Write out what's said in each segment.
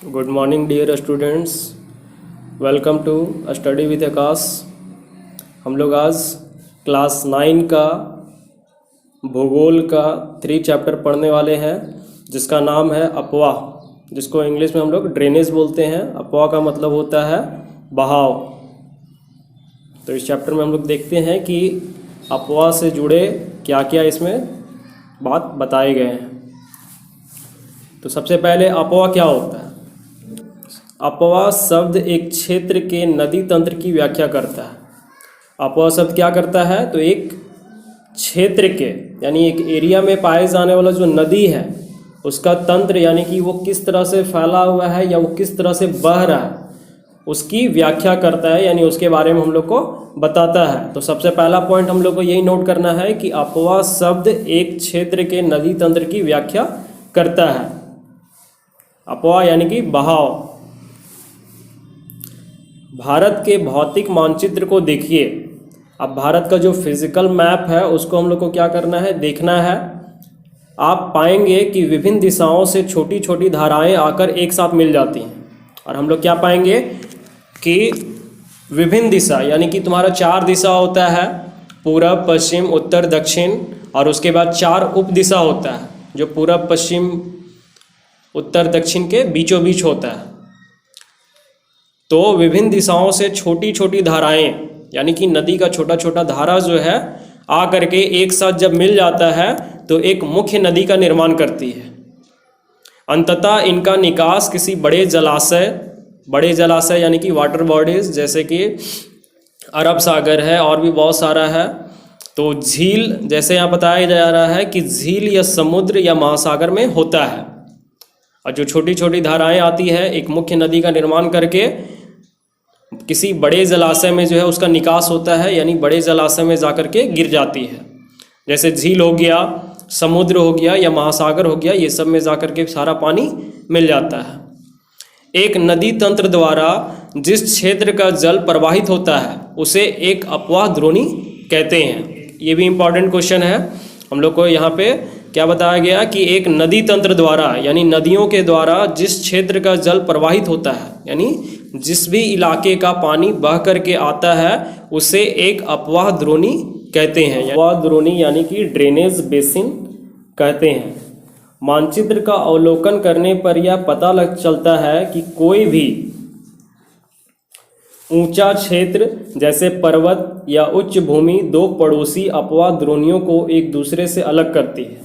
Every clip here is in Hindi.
Good morning, dear students. Welcome to Study with आकाश। हम लोग आज क्लास 9 का भूगोल का 3 चैप्टर पढ़ने वाले हैं, जिसका नाम है अपवाह, जिसको इंग्लिश में हम लोग ड्रेनेज बोलते हैं। अपवाह का मतलब होता है बहाव। तो इस चैप्टर में हम लोग देखते हैं कि अपवाह से जुड़े क्या क्या इसमें बात बताए गए हैं। तो सबसे पहले अपवाह क्या होता है? अपवाह शब्द एक क्षेत्र के नदी तंत्र की व्याख्या करता है। अपवाह शब्द क्या करता है? तो एक क्षेत्र के यानी एक एरिया में पाए जाने वाला जो नदी है उसका तंत्र, यानी कि वो किस तरह से फैला हुआ है या वो किस तरह से बह रहा है, उसकी व्याख्या करता है, यानी उसके बारे में हम लोग को बताता है। तो सबसे पहला पॉइंट हम लोग को यही नोट करना है कि अपवाह शब्द एक क्षेत्र के नदी तंत्र की व्याख्या करता है। अपवाह यानी कि बहाव। भारत के भौतिक मानचित्र को देखिए। अब भारत का जो फिजिकल मैप है उसको हम लोग को क्या करना है? देखना है। आप पाएंगे कि विभिन्न दिशाओं से छोटी छोटी धाराएं आकर एक साथ मिल जाती हैं, और हम लोग क्या पाएंगे कि विभिन्न दिशा, यानी कि तुम्हारा 4 दिशा होता है, पूरब, पश्चिम, उत्तर, दक्षिण, और उसके बाद 4 उप दिशा होता है जो पूरब, पश्चिम, उत्तर, दक्षिण के बीचों बीच होता है। तो विभिन्न दिशाओं से छोटी छोटी धाराएं, यानी कि नदी का छोटा छोटा धारा जो है आ करके एक साथ जब मिल जाता है तो एक मुख्य नदी का निर्माण करती है। अंततः इनका निकास किसी बड़े जलाशय यानी कि वाटर बॉडीज, जैसे कि अरब सागर है और भी बहुत सारा है, तो झील, जैसे यहाँ बताया जा रहा है कि झील या समुद्र या महासागर में होता है। और जो छोटी छोटी धाराएं आती है एक मुख्य नदी का निर्माण करके किसी बड़े जलाशय में जो है उसका निकास होता है, यानी बड़े जलाशय में जाकर के गिर जाती है। जैसे झील हो गया, समुद्र हो गया या महासागर हो गया, ये सब में जाकर के सारा पानी मिल जाता है। एक नदी तंत्र द्वारा जिस क्षेत्र का जल प्रवाहित होता है उसे एक अपवाह द्रोणी कहते हैं। ये भी इम्पॉर्टेंट क्वेश्चन है। हम लोग को यहाँ पे क्या बताया गया कि एक नदी तंत्र द्वारा, यानी नदियों के द्वारा जिस क्षेत्र का जल प्रवाहित होता है, यानी जिस भी इलाके का पानी बह करके आता है उसे एक अपवाह द्रोणी कहते हैं। अपवाह द्रोणी यानी कि ड्रेनेज बेसिन कहते हैं। मानचित्र का अवलोकन करने पर यह पता चलता है कि कोई भी ऊंचा क्षेत्र जैसे पर्वत या उच्च भूमि 2 पड़ोसी अपवाह द्रोणियों को एक दूसरे से अलग करती है।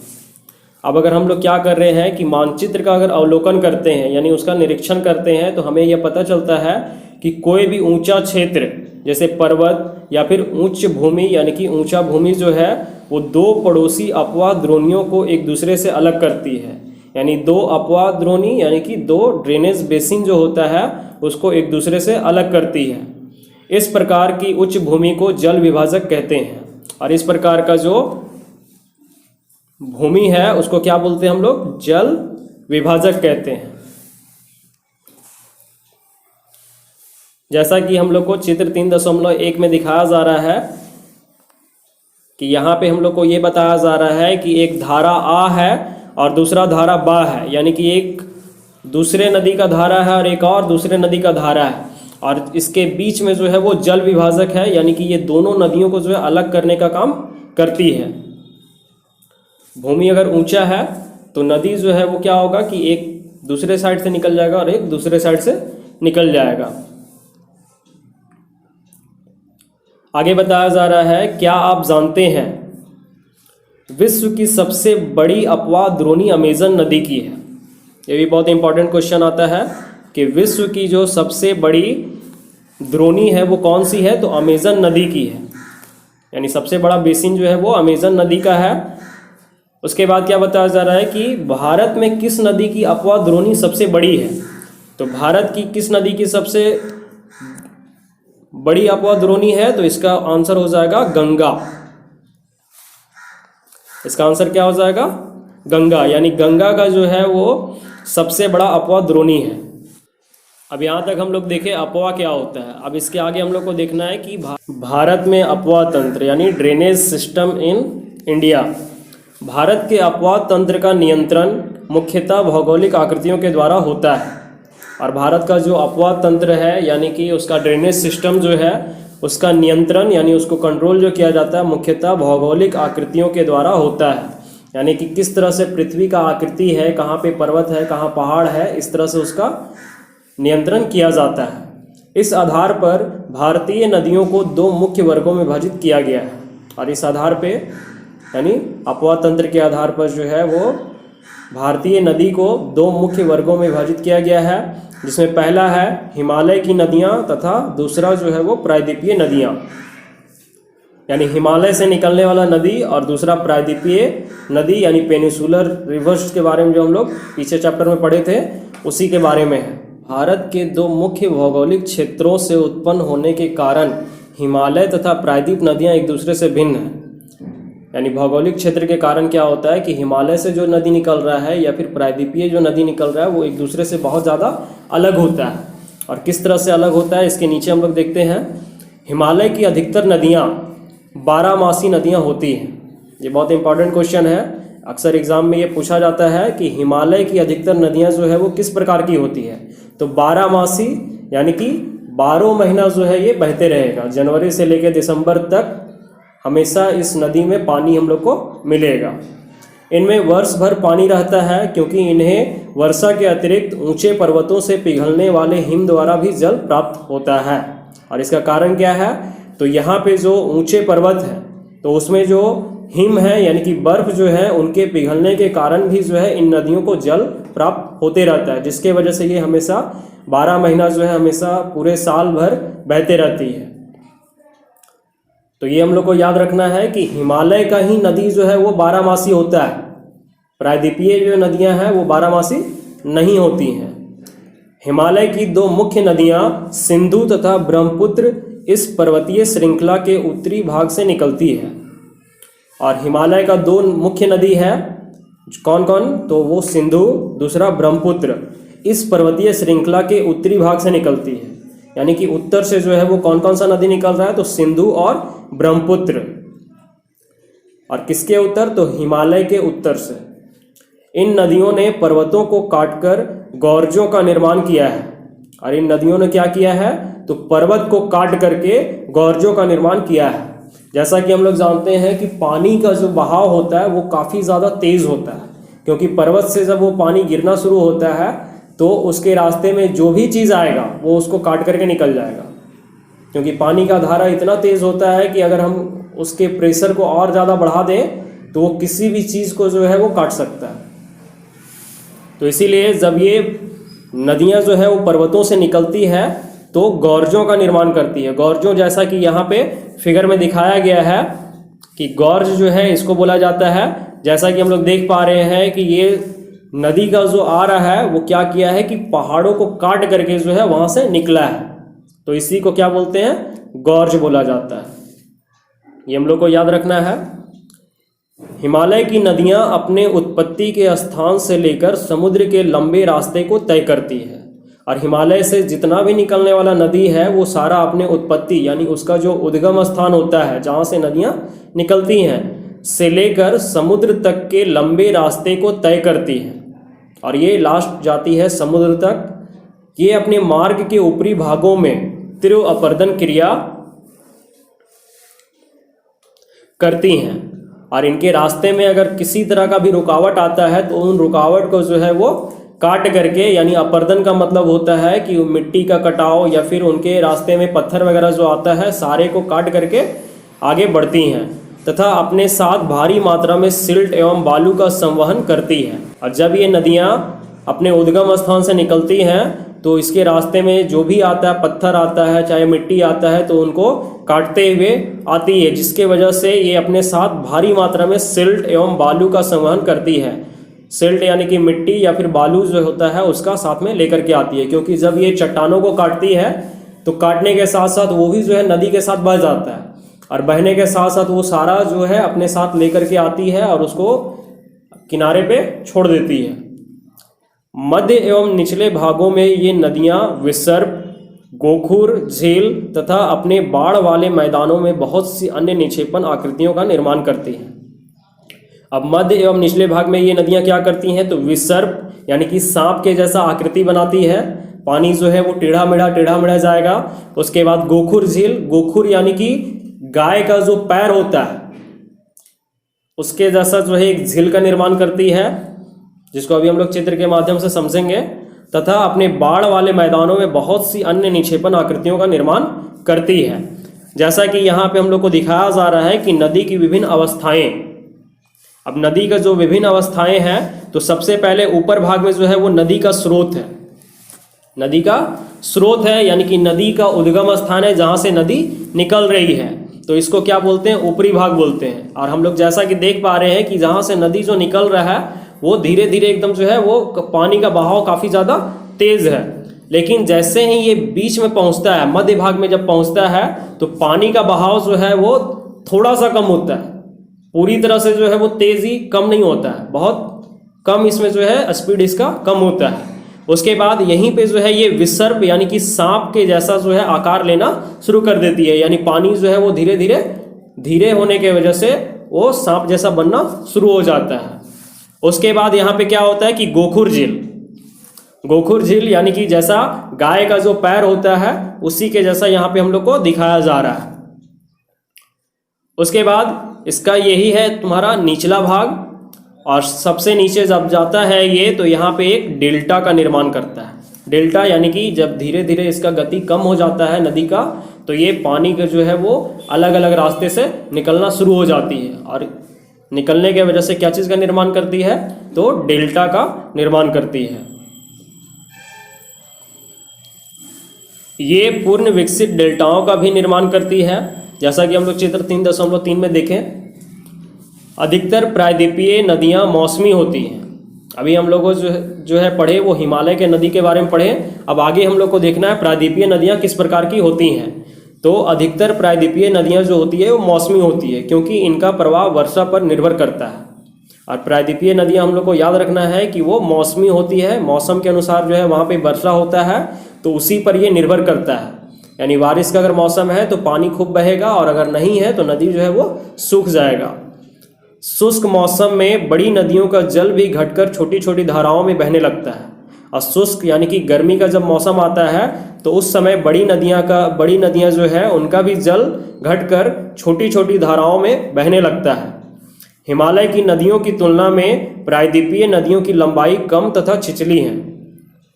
अब अगर हम लोग क्या कर रहे हैं कि मानचित्र का अगर अवलोकन करते हैं, यानी उसका निरीक्षण करते हैं, तो हमें यह पता चलता है कि कोई भी ऊंचा क्षेत्र जैसे पर्वत या फिर उच्च भूमि, यानी कि ऊंचा भूमि जो है वो 2 पड़ोसी अपवाह द्रोणियों को एक दूसरे से अलग करती है। यानी 2 अपवाह द्रोणी यानी कि 2 ड्रेनेज बेसिन जो होता है उसको एक दूसरे से अलग करती है। इस प्रकार की उच्च भूमि को जल विभाजक कहते हैं, और इस प्रकार का जो भूमि है उसको क्या बोलते हैं हम लोग? जल विभाजक कहते हैं। जैसा कि हम लोग को चित्र 3.1 में दिखाया जा रहा है कि यहाँ पे हम लोग को ये बताया जा रहा है कि एक धारा आ है और दूसरा धारा बा है, यानी कि एक दूसरे नदी का धारा है और एक और दूसरे नदी का धारा है, और इसके बीच में जो है वो जल विभाजक है, यानी कि ये दोनों नदियों को जो है अलग करने का काम करती है। भूमि अगर ऊंचा है तो नदी जो है वो क्या होगा कि एक दूसरे साइड से निकल जाएगा और एक दूसरे साइड से निकल जाएगा। आगे बताया जा रहा है, क्या आप जानते हैं विश्व की सबसे बड़ी अपवाह द्रोणी अमेजन नदी की है? ये भी बहुत इंपॉर्टेंट क्वेश्चन आता है कि विश्व की जो सबसे बड़ी द्रोणी है वो कौन सी है? तो अमेजन नदी की है, यानी सबसे बड़ा बेसिन जो है वो अमेजन नदी का है। उसके बाद क्या बताया जा रहा है कि भारत में किस नदी की अपवाह द्रोणी सबसे बड़ी है? तो भारत की किस नदी की सबसे बड़ी अपवाह द्रोणी है? तो इसका आंसर हो जाएगा गंगा। इसका आंसर क्या हो जाएगा? गंगा, यानी गंगा का जो है वो सबसे बड़ा अपवाह द्रोणी है। अब यहाँ तक हम लोग देखें अपवाह क्या होता है। अब इसके आगे हम लोग को देखना है कि भारत में अपवाह तंत्र यानी drainage system in India. Bharat के अपवाह तंत्र का नियंत्रण मुख्यतः भौगोलिक आकृतियों के द्वारा होता है। और भारत का जो अपवाह तंत्र है यानी कि उसका ड्रेनेज सिस्टम जो है उसका नियंत्रण यानी उसको कंट्रोल जो किया जाता है मुख्यतः भौगोलिक आकृतियों के द्वारा होता है। यानी कि किस तरह से पृथ्वी का आकृति है, कहाँ पे पर्वत है, कहाँ पहाड़ है, इस तरह से उसका नियंत्रण किया जाता है। इस आधार पर भारतीय नदियों को दो मुख्य वर्गों में विभाजित किया गया है। और इस आधार पे यानी अपवाह तंत्र के आधार पर जो है वो भारतीय नदी को दो मुख्य वर्गों में विभाजित किया गया है, जिसमें पहला है हिमालय की नदियाँ तथा दूसरा जो है वो प्रायद्वीपीय नदियाँ। यानी हिमालय से निकलने वाला नदी और दूसरा प्रायद्वीपीय नदी यानी पेनिसुलर रिवर्स के बारे में जो हम लोग पीछे चैप्टर में पढ़े थे उसी के बारे में है। भारत के दो मुख्य भौगोलिक क्षेत्रों से उत्पन्न होने के कारण हिमालय तथा प्रायद्वीप नदियाँ एक दूसरे से भिन्न हैं। यानी भौगोलिक क्षेत्र के कारण क्या होता है कि हिमालय से जो नदी निकल रहा है या फिर प्रायद्वीपीय जो नदी निकल रहा है वो एक दूसरे से बहुत ज़्यादा अलग होता है। और किस तरह से अलग होता है इसके नीचे हम लोग देखते हैं। हिमालय की अधिकतर नदियाँ 12मासी नदियाँ होती हैं। ये बहुत इंपॉर्टेंट क्वेश्चन है, अक्सर एग्जाम में ये पूछा जाता है कि हिमालय की अधिकतर नदियाँ जो है वो किस प्रकार की होती है। तो 12मासी यानी कि 12 महीना जो है ये बहते रहेगा, जनवरी से लेकर दिसंबर तक हमेशा इस नदी में पानी हम लोग को मिलेगा। इनमें वर्ष भर पानी रहता है क्योंकि इन्हें वर्षा के अतिरिक्त ऊंचे पर्वतों से पिघलने वाले हिम द्वारा भी जल प्राप्त होता है। और इसका कारण क्या है, तो यहाँ पे जो ऊंचे पर्वत है तो उसमें जो हिम है यानी कि बर्फ जो है उनके पिघलने के कारण भी जो है इन नदियों को जल प्राप्त होते रहता है, जिसके वजह से ये हमेशा 12 महीना जो है हमेशा पूरे साल भर बहते रहती है। तो ये हम लोग को याद रखना है कि हिमालय का ही नदी जो है वो 12मासी होता है, प्रायद्वीपीय जो नदियां हैं वो 12मासी नहीं होती हैं। हिमालय की दो मुख्य नदियां सिंधु तथा ब्रह्मपुत्र इस पर्वतीय श्रृंखला के उत्तरी भाग से निकलती है। और हिमालय का दो मुख्य नदी है कौन कौन, तो वो सिंधु, दूसरा ब्रह्मपुत्र इस पर्वतीय श्रृंखला के उत्तरी भाग से निकलती है। यानी कि उत्तर से जो है वो कौन कौन सा नदी निकल रहा है, तो सिंधु और ब्रह्मपुत्र। और किसके उत्तर, तो हिमालय के उत्तर से। इन नदियों ने पर्वतों को काटकर गॉर्जों का निर्माण किया है। और इन नदियों ने क्या किया है, तो पर्वत को काट करके गॉर्जों का निर्माण किया है। जैसा कि हम लोग जानते हैं कि पानी का जो बहाव होता है वो काफ़ी ज़्यादा तेज़ होता है, क्योंकि पर्वत से जब वो पानी गिरना शुरू होता है तो उसके रास्ते में जो भी चीज़ आएगा वो उसको काट करके निकल जाएगा, क्योंकि पानी का धारा इतना तेज़ होता है कि अगर हम उसके प्रेशर को और ज़्यादा बढ़ा दें तो वो किसी भी चीज़ को जो है वो काट सकता है। तो इसीलिए जब ये नदियाँ जो है वो पर्वतों से निकलती है तो गॉर्जों का निर्माण करती है। गॉर्जों जैसा कि यहाँ पे फिगर में दिखाया गया है कि गॉर्ज जो है इसको बोला जाता है, जैसा कि हम लोग देख पा रहे हैं कि ये नदी का जो आ रहा है वो क्या किया है कि पहाड़ों को काट करके जो है वहाँ से निकला है, तो इसी को क्या बोलते हैं, गॉर्ज बोला जाता है। ये हम लोग को याद रखना है। हिमालय की नदियाँ अपने उत्पत्ति के स्थान से लेकर समुद्र के लंबे रास्ते को तय करती है। और हिमालय से जितना भी निकलने वाला नदी है वो सारा अपने उत्पत्ति यानी उसका जो उद्गम स्थान होता है जहाँ से नदियाँ निकलती हैं से लेकर समुद्र तक के लंबे रास्ते को तय करती है। और ये लास्ट जाती है समुद्र तक। ये अपने मार्ग के ऊपरी भागों में तीव्र अपरदन क्रिया करती हैं। और इनके रास्ते में अगर किसी तरह का भी रुकावट आता है तो उन रुकावट को जो है वो काट करके, यानी अपरदन का मतलब होता है कि मिट्टी का कटाव या फिर उनके रास्ते में पत्थर वगैरह जो आता है सारे को काट करके आगे बढ़ती हैं तथा अपने साथ भारी मात्रा में सिल्ट एवं बालू का संवहन करती है। और जब ये नदियाँ अपने उद्गम स्थान से निकलती हैं तो इसके रास्ते में जो भी आता है, पत्थर आता है चाहे मिट्टी आता है, तो उनको काटते हुए आती है, जिसके वजह से ये अपने साथ भारी मात्रा में सिल्ट एवं बालू का संवहन करती है। सिल्ट यानी कि मिट्टी या फिर बालू जो होता है उसका साथ में लेकर के आती है, क्योंकि जब ये चट्टानों को काटती है तो काटने के साथ साथ वो भी जो है नदी के साथ बह जाता है, और बहने के साथ साथ वो सारा जो है अपने साथ लेकर के आती है और उसको किनारे पे छोड़ देती है। मध्य एवं निचले भागों में ये नदियाँ विसर्प, गोखुर, झील तथा अपने बाढ़ वाले मैदानों में बहुत सी अन्य निक्षेपण आकृतियों का निर्माण करती हैं। अब मध्य एवं निचले भाग में ये नदियाँ क्या करती हैं, तो विसर्प यानी कि सांप के जैसा आकृति बनाती है पानी जो है वो टेढ़ा मेढ़ा जाएगा। उसके बाद गोखुर झील, गोखुर यानी कि गाय का जो पैर होता है उसके जैसा जो है एक झील का निर्माण करती है, जिसको अभी हम लोग चित्र के माध्यम से समझेंगे, तथा अपने बाढ़ वाले मैदानों में बहुत सी अन्य निक्षेपण आकृतियों का निर्माण करती है। जैसा कि यहाँ पे हम लोग को दिखाया जा रहा है कि नदी की विभिन्न अवस्थाएं। अब नदी का जो विभिन्न अवस्थाएं हैं, तो सबसे पहले ऊपर भाग में जो है वो नदी का स्रोत है, नदी का स्रोत है, यानी कि नदी का उद्गम स्थान है जहाँ से नदी निकल रही है, तो इसको क्या बोलते हैं, ऊपरी भाग बोलते हैं। और हम लोग जैसा कि देख पा रहे हैं कि जहाँ से नदी जो निकल रहा है वो धीरे धीरे एकदम जो है वो पानी का बहाव काफ़ी ज़्यादा तेज़ है, लेकिन जैसे ही ये बीच में पहुँचता है, मध्य भाग में जब पहुँचता है, तो पानी का बहाव जो है वो थोड़ा सा कम होता है, पूरी तरह से जो है वो तेज़ी कम नहीं होता है, बहुत कम इसमें जो है स्पीड इसका कम होता है। उसके बाद यहीं पे जो है ये विसर्प यानी कि सांप के जैसा जो है आकार लेना शुरू कर देती है, यानी पानी जो है वो धीरे धीरे होने के वजह से वो सांप जैसा बनना शुरू हो जाता है। उसके बाद यहाँ पे क्या होता है कि गोखुर झील, गोखुर झील यानी कि जैसा गाय का जो पैर होता है उसी के जैसा यहाँ पे हम लोग को दिखाया जा रहा है। उसके बाद इसका यही है तुम्हारा निचला भाग, और सबसे नीचे जब जाता है ये, तो यहाँ पे एक डेल्टा का निर्माण करता है। डेल्टा यानी कि जब धीरे धीरे इसका गति कम हो जाता है नदी का, तो ये पानी का जो है वो अलग अलग रास्ते से निकलना शुरू हो जाती है, और निकलने के वजह से क्या चीज़ का निर्माण करती है, तो डेल्टा का निर्माण करती है। ये पूर्ण विकसित डेल्टाओं का भी निर्माण करती है, जैसा कि हम लोग चित्र 3.3 में देखें। अधिकतर प्रायद्वीपीय नदियाँ मौसमी होती हैं। अभी हम लोगों जो है पढ़े वो हिमालय के नदी के बारे में पढ़े, अब आगे हम लोग को देखना है प्रायद्वीपीय नदियाँ किस प्रकार की होती हैं। तो अधिकतर प्रायद्वीपीय नदियाँ जो होती है वो मौसमी होती है, क्योंकि इनका प्रवाह वर्षा पर निर्भर करता है। और प्रायद्वीपीय नदियाँ हम लोग को याद रखना है कि वो मौसमी होती है, मौसम के अनुसार जो है वहाँ पे वर्षा होता है, तो उसी पर ये निर्भर करता है। यानी बारिश का अगर मौसम है तो पानी खूब बहेगा, और अगर नहीं है तो नदी जो है वो सूख जाएगा। शुष्क मौसम में बड़ी नदियों का जल भी घटकर छोटी छोटी धाराओं में बहने लगता है। और शुष्क यानी कि गर्मी का जब मौसम आता है तो उस समय बड़ी नदियाँ जो है उनका भी जल घटकर छोटी छोटी धाराओं में बहने लगता है। हिमालय की नदियों की तुलना में प्रायद्वीपीय नदियों की लंबाई कम तथा छिछली है।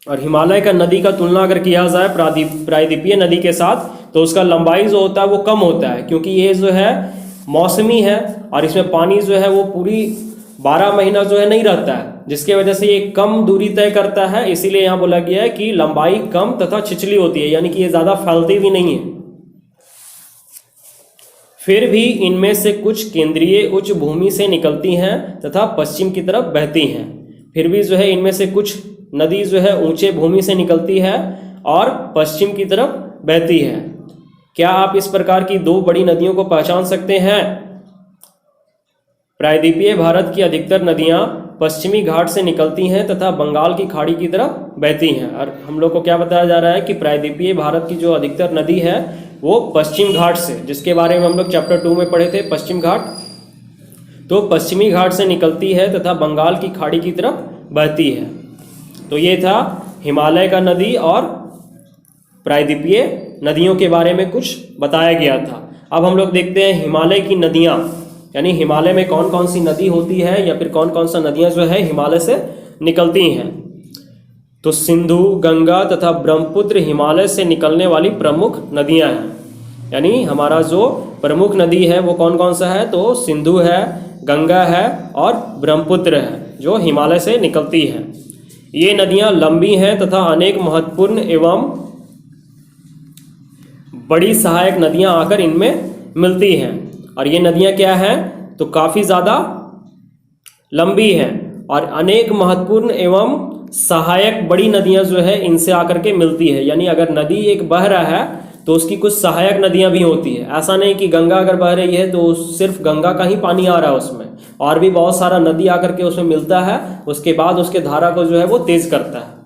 और हिमालय का नदी का तुलना अगर किया जाए प्रायद्वीपीय नदी के साथ, तो उसका लंबाई जो होता है वो कम होता है, क्योंकि ये जो है मौसमी है और इसमें पानी जो है वो पूरी 12 महीना जो है नहीं रहता है, जिसके वजह से ये कम दूरी तय करता है। इसीलिए यहाँ बोला गया है कि लंबाई कम तथा छिछली होती है, यानी कि ये ज़्यादा फैलती भी नहीं है। फिर भी इनमें से कुछ केंद्रीय उच्च भूमि से निकलती हैं तथा पश्चिम की तरफ बहती हैं। फिर भी जो है इनमें से कुछ नदी जो है ऊंचे भूमि से निकलती है और पश्चिम की तरफ बहती है। क्या आप इस प्रकार की दो बड़ी नदियों को पहचान सकते हैं? प्रायद्वीपीय भारत की अधिकतर नदियां पश्चिमी घाट से निकलती हैं तथा बंगाल की खाड़ी की तरफ बहती हैं। और हम लोग को क्या बताया जा रहा है कि प्रायद्वीपीय भारत की जो अधिकतर नदी है वो पश्चिम घाट से, जिसके बारे में हम लोग चैप्टर 2 में पढ़े थे, पश्चिम घाट, तो पश्चिमी घाट से निकलती है तथा बंगाल की खाड़ी की तरफ बहती है। तो ये था हिमालय का नदी और प्रायद्वीपीय नदियों के बारे में कुछ बताया गया था। अब हम लोग देखते हैं हिमालय की नदियाँ, यानी हिमालय में कौन कौन सी नदी होती है या फिर कौन कौन सा नदियाँ जो है हिमालय से निकलती हैं। तो सिंधु, गंगा तथा ब्रह्मपुत्र हिमालय से निकलने वाली प्रमुख नदियाँ हैं। यानी हमारा जो प्रमुख नदी है वो कौन कौन सा है, तो सिंधु है, गंगा है और ब्रह्मपुत्र है, जो हिमालय से निकलती है। ये नदियाँ लंबी हैं तथा अनेक महत्वपूर्ण एवं बड़ी सहायक नदियाँ आकर इनमें मिलती हैं। और ये नदियाँ क्या हैं, तो काफ़ी ज़्यादा लंबी हैं और अनेक महत्वपूर्ण एवं सहायक बड़ी नदियाँ जो है इनसे आकर के मिलती है। यानी अगर नदी एक बह रहा है तो उसकी कुछ सहायक नदियाँ भी होती है। ऐसा नहीं कि गंगा अगर बह रही है तो सिर्फ गंगा का ही पानी आ रहा है उसमें, और भी बहुत सारा नदी आकर के उसमें मिलता है, उसके बाद उसके धारा को जो है वो तेज करता है।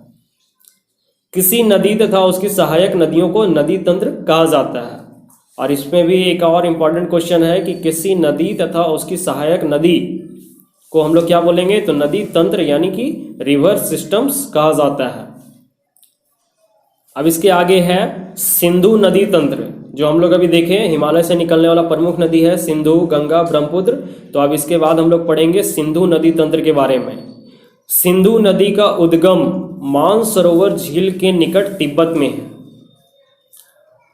किसी नदी तथा उसकी सहायक नदियों को नदी तंत्र कहा जाता है। और इसमें भी एक और इम्पॉर्टेंट क्वेश्चन है कि किसी नदी तथा उसकी सहायक नदी को हम लोग क्या बोलेंगे, तो नदी तंत्र यानी कि रिवर सिस्टम्स कहा जाता है। अब इसके आगे है सिंधु नदी तंत्र, जो हम लोग अभी देखें हिमालय से निकलने वाला प्रमुख नदी है सिंधु, गंगा, ब्रह्मपुत्र। तो अब इसके बाद हम लोग पढ़ेंगे सिंधु नदी तंत्र के बारे में। सिंधु नदी का उद्गम मानसरोवर झील के निकट तिब्बत में है।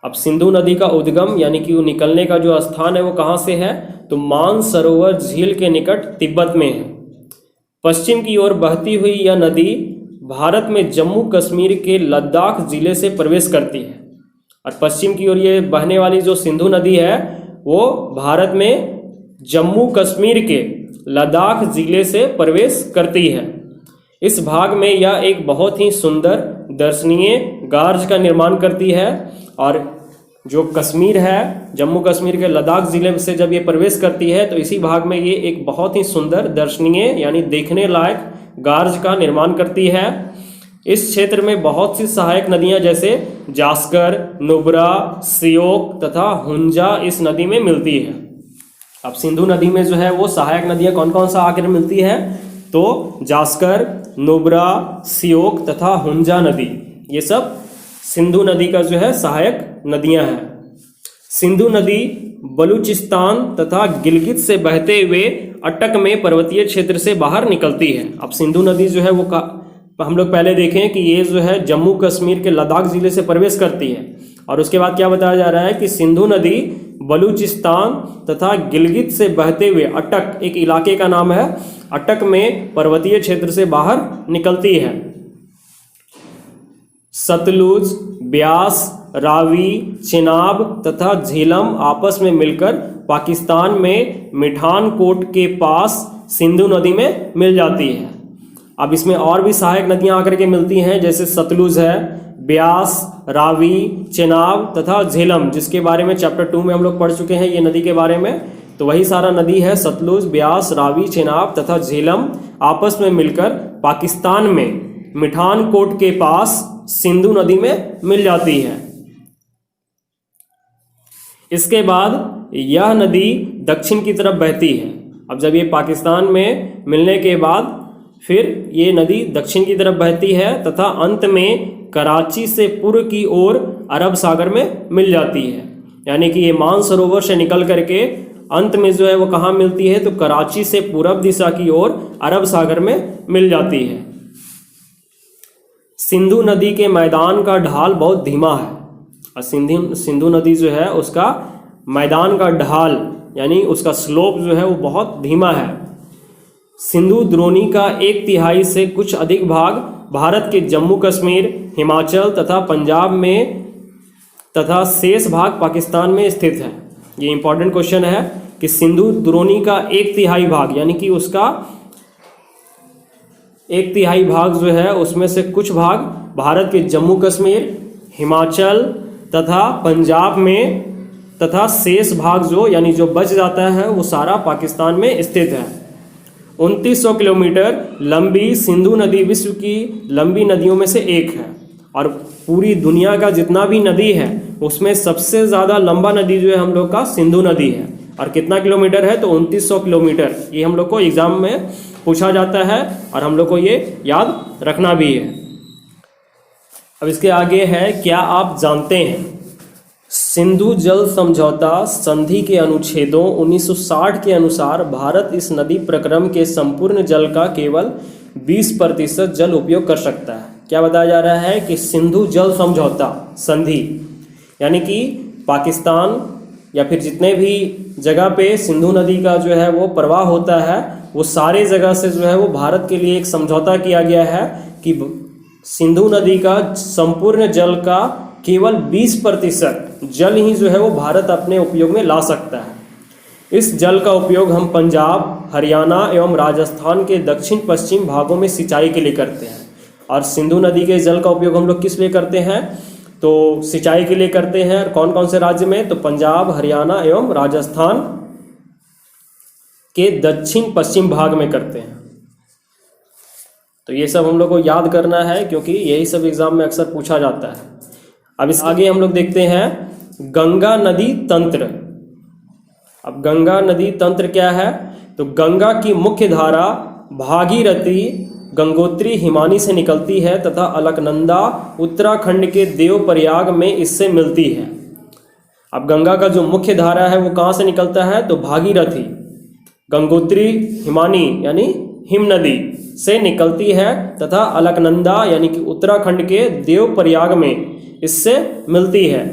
अब सिंधु नदी का उद्गम यानी कि वो निकलने का जो स्थान है वो कहाँ से है, तो मानसरोवर झील के निकट तिब्बत में है। पश्चिम की ओर बहती हुई यह नदी भारत में जम्मू कश्मीर के लद्दाख जिले से प्रवेश करती है। और पश्चिम की ओर ये बहने वाली जो सिंधु नदी है वो भारत में जम्मू कश्मीर के लद्दाख जिले से प्रवेश करती है। इस भाग में यह एक बहुत ही सुंदर दर्शनीय गार्ज का निर्माण करती है। और जो कश्मीर है, जम्मू कश्मीर के लद्दाख ज़िले से जब ये प्रवेश करती है तो इसी भाग में ये एक बहुत ही सुंदर दर्शनीय यानी देखने लायक गार्ज का निर्माण करती है। इस क्षेत्र में बहुत सी सहायक नदियां जैसे जास्कर, नुब्रा, सियोक तथा हुंजा इस नदी में मिलती है। अब सिंधु नदी में जो है वो सहायक नदियां कौन कौन सा आकर मिलती है, तो जास्कर, नुब्रा, सियोक तथा हुंजा नदी, ये सब सिंधु नदी का जो है सहायक नदियां हैं। सिंधु नदी बलूचिस्तान तथा गिलगित से बहते हुए अटक में पर्वतीय क्षेत्र से बाहर निकलती है। अब सिंधु नदी जो है वो हम लोग पहले देखें कि ये जो है जम्मू कश्मीर के लद्दाख ज़िले से प्रवेश करती है। और उसके बाद क्या बताया जा रहा है कि सिंधु नदी बलूचिस्तान तथा गिलगित से बहते हुए अटक, एक इलाके का नाम है, अटक में पर्वतीय क्षेत्र से बाहर निकलती है। सतलुज, ब्यास, रावी, चिनाब तथा झेलम आपस में मिलकर पाकिस्तान में मिठानकोट के पास सिंधु नदी में मिल जाती है। अब इसमें और भी सहायक नदियां आकर के मिलती हैं, जैसे सतलुज है, ब्यास, रावी, चिनाब तथा झेलम, जिसके बारे में चैप्टर 2 में हम लोग पढ़ चुके हैं ये नदी के बारे में। तो वही सारा नदी है, सतलुज, ब्यास, रावी, चिनाब तथा झेलम आपस में मिलकर पाकिस्तान में मिठानकोट के पास सिंधु नदी में मिल जाती है। इसके बाद यह नदी दक्षिण की तरफ बहती है। अब जब ये पाकिस्तान में मिलने के बाद फिर ये नदी दक्षिण की तरफ बहती है तथा अंत में कराची से पूर्व की ओर अरब सागर में मिल जाती है। यानी कि ये मानसरोवर से निकल करके अंत में जो है वो कहाँ मिलती है, तो कराची से पूरब दिशा की ओर अरब सागर में मिल जाती है। सिंधु नदी के मैदान का ढाल बहुत धीमा है। और सिंधु नदी जो है उसका मैदान का ढाल यानी उसका स्लोप जो है वो बहुत धीमा है। सिंधु द्रोणी का 1/3 से कुछ अधिक भाग भारत के जम्मू कश्मीर, हिमाचल तथा पंजाब में तथा शेष भाग पाकिस्तान में स्थित है। ये इंपॉर्टेंट क्वेश्चन है कि सिंधु द्रोणी का 1/3 भाग यानी कि उसका 1/3 भाग जो है उसमें से कुछ भाग भारत के जम्मू कश्मीर, हिमाचल तथा पंजाब में तथा शेष भाग जो यानी जो बच जाता है वो सारा पाकिस्तान में स्थित है। 2900 किलोमीटर लंबी सिंधु नदी विश्व की लंबी नदियों में से एक है। और पूरी दुनिया का जितना भी नदी है उसमें सबसे ज़्यादा लंबा नदी जो है हम लोग का सिंधु नदी है। और कितना किलोमीटर है, तो 2900 किलोमीटर। ये हम लोग को एग्जाम में पूछा जाता है और हम लोग को ये याद रखना भी है। अब इसके आगे है, क्या आप जानते हैं सिंधु जल समझौता संधि के अनुच्छेदों 1960 के अनुसार भारत इस नदी प्रक्रम के संपूर्ण जल का केवल 20% जल उपयोग कर सकता है। क्या बताया जा रहा है कि सिंधु जल समझौता संधि यानी कि पाकिस्तान या फिर जितने भी जगह पे सिंधु नदी का जो है वो प्रवाह होता है वो सारे जगह से जो है वो भारत के लिए एक समझौता किया गया है कि सिंधु नदी का संपूर्ण जल का केवल 20% जल ही जो है वो भारत अपने उपयोग में ला सकता है। इस जल का उपयोग हम पंजाब, हरियाणा एवं राजस्थान के दक्षिण पश्चिम भागों में सिंचाई के लिए करते हैं। और सिंधु नदी के जल का उपयोग हम लोग किस लिए करते हैं, तो सिंचाई के लिए करते हैं। और कौन कौन से राज्य में, तो पंजाब, हरियाणा एवं राजस्थान के दक्षिण पश्चिम भाग में करते हैं। तो ये सब हम लोग को याद करना है क्योंकि यही सब एग्जाम में अक्सर पूछा जाता है। अब इस आगे हम लोग देखते हैं गंगा नदी तंत्र। अब गंगा नदी तंत्र क्या है, तो गंगा की मुख्य धारा भागीरथी गंगोत्री हिमानी से निकलती है तथा अलकनंदा उत्तराखंड के देवप्रयाग में इससे मिलती है। अब गंगा का जो मुख्य धारा है वो कहाँ से निकलता है, तो भागीरथी गंगोत्री हिमानी यानी हिम नदी से निकलती है तथा अलकनंदा यानी कि उत्तराखंड के देवप्रयाग में इससे मिलती है।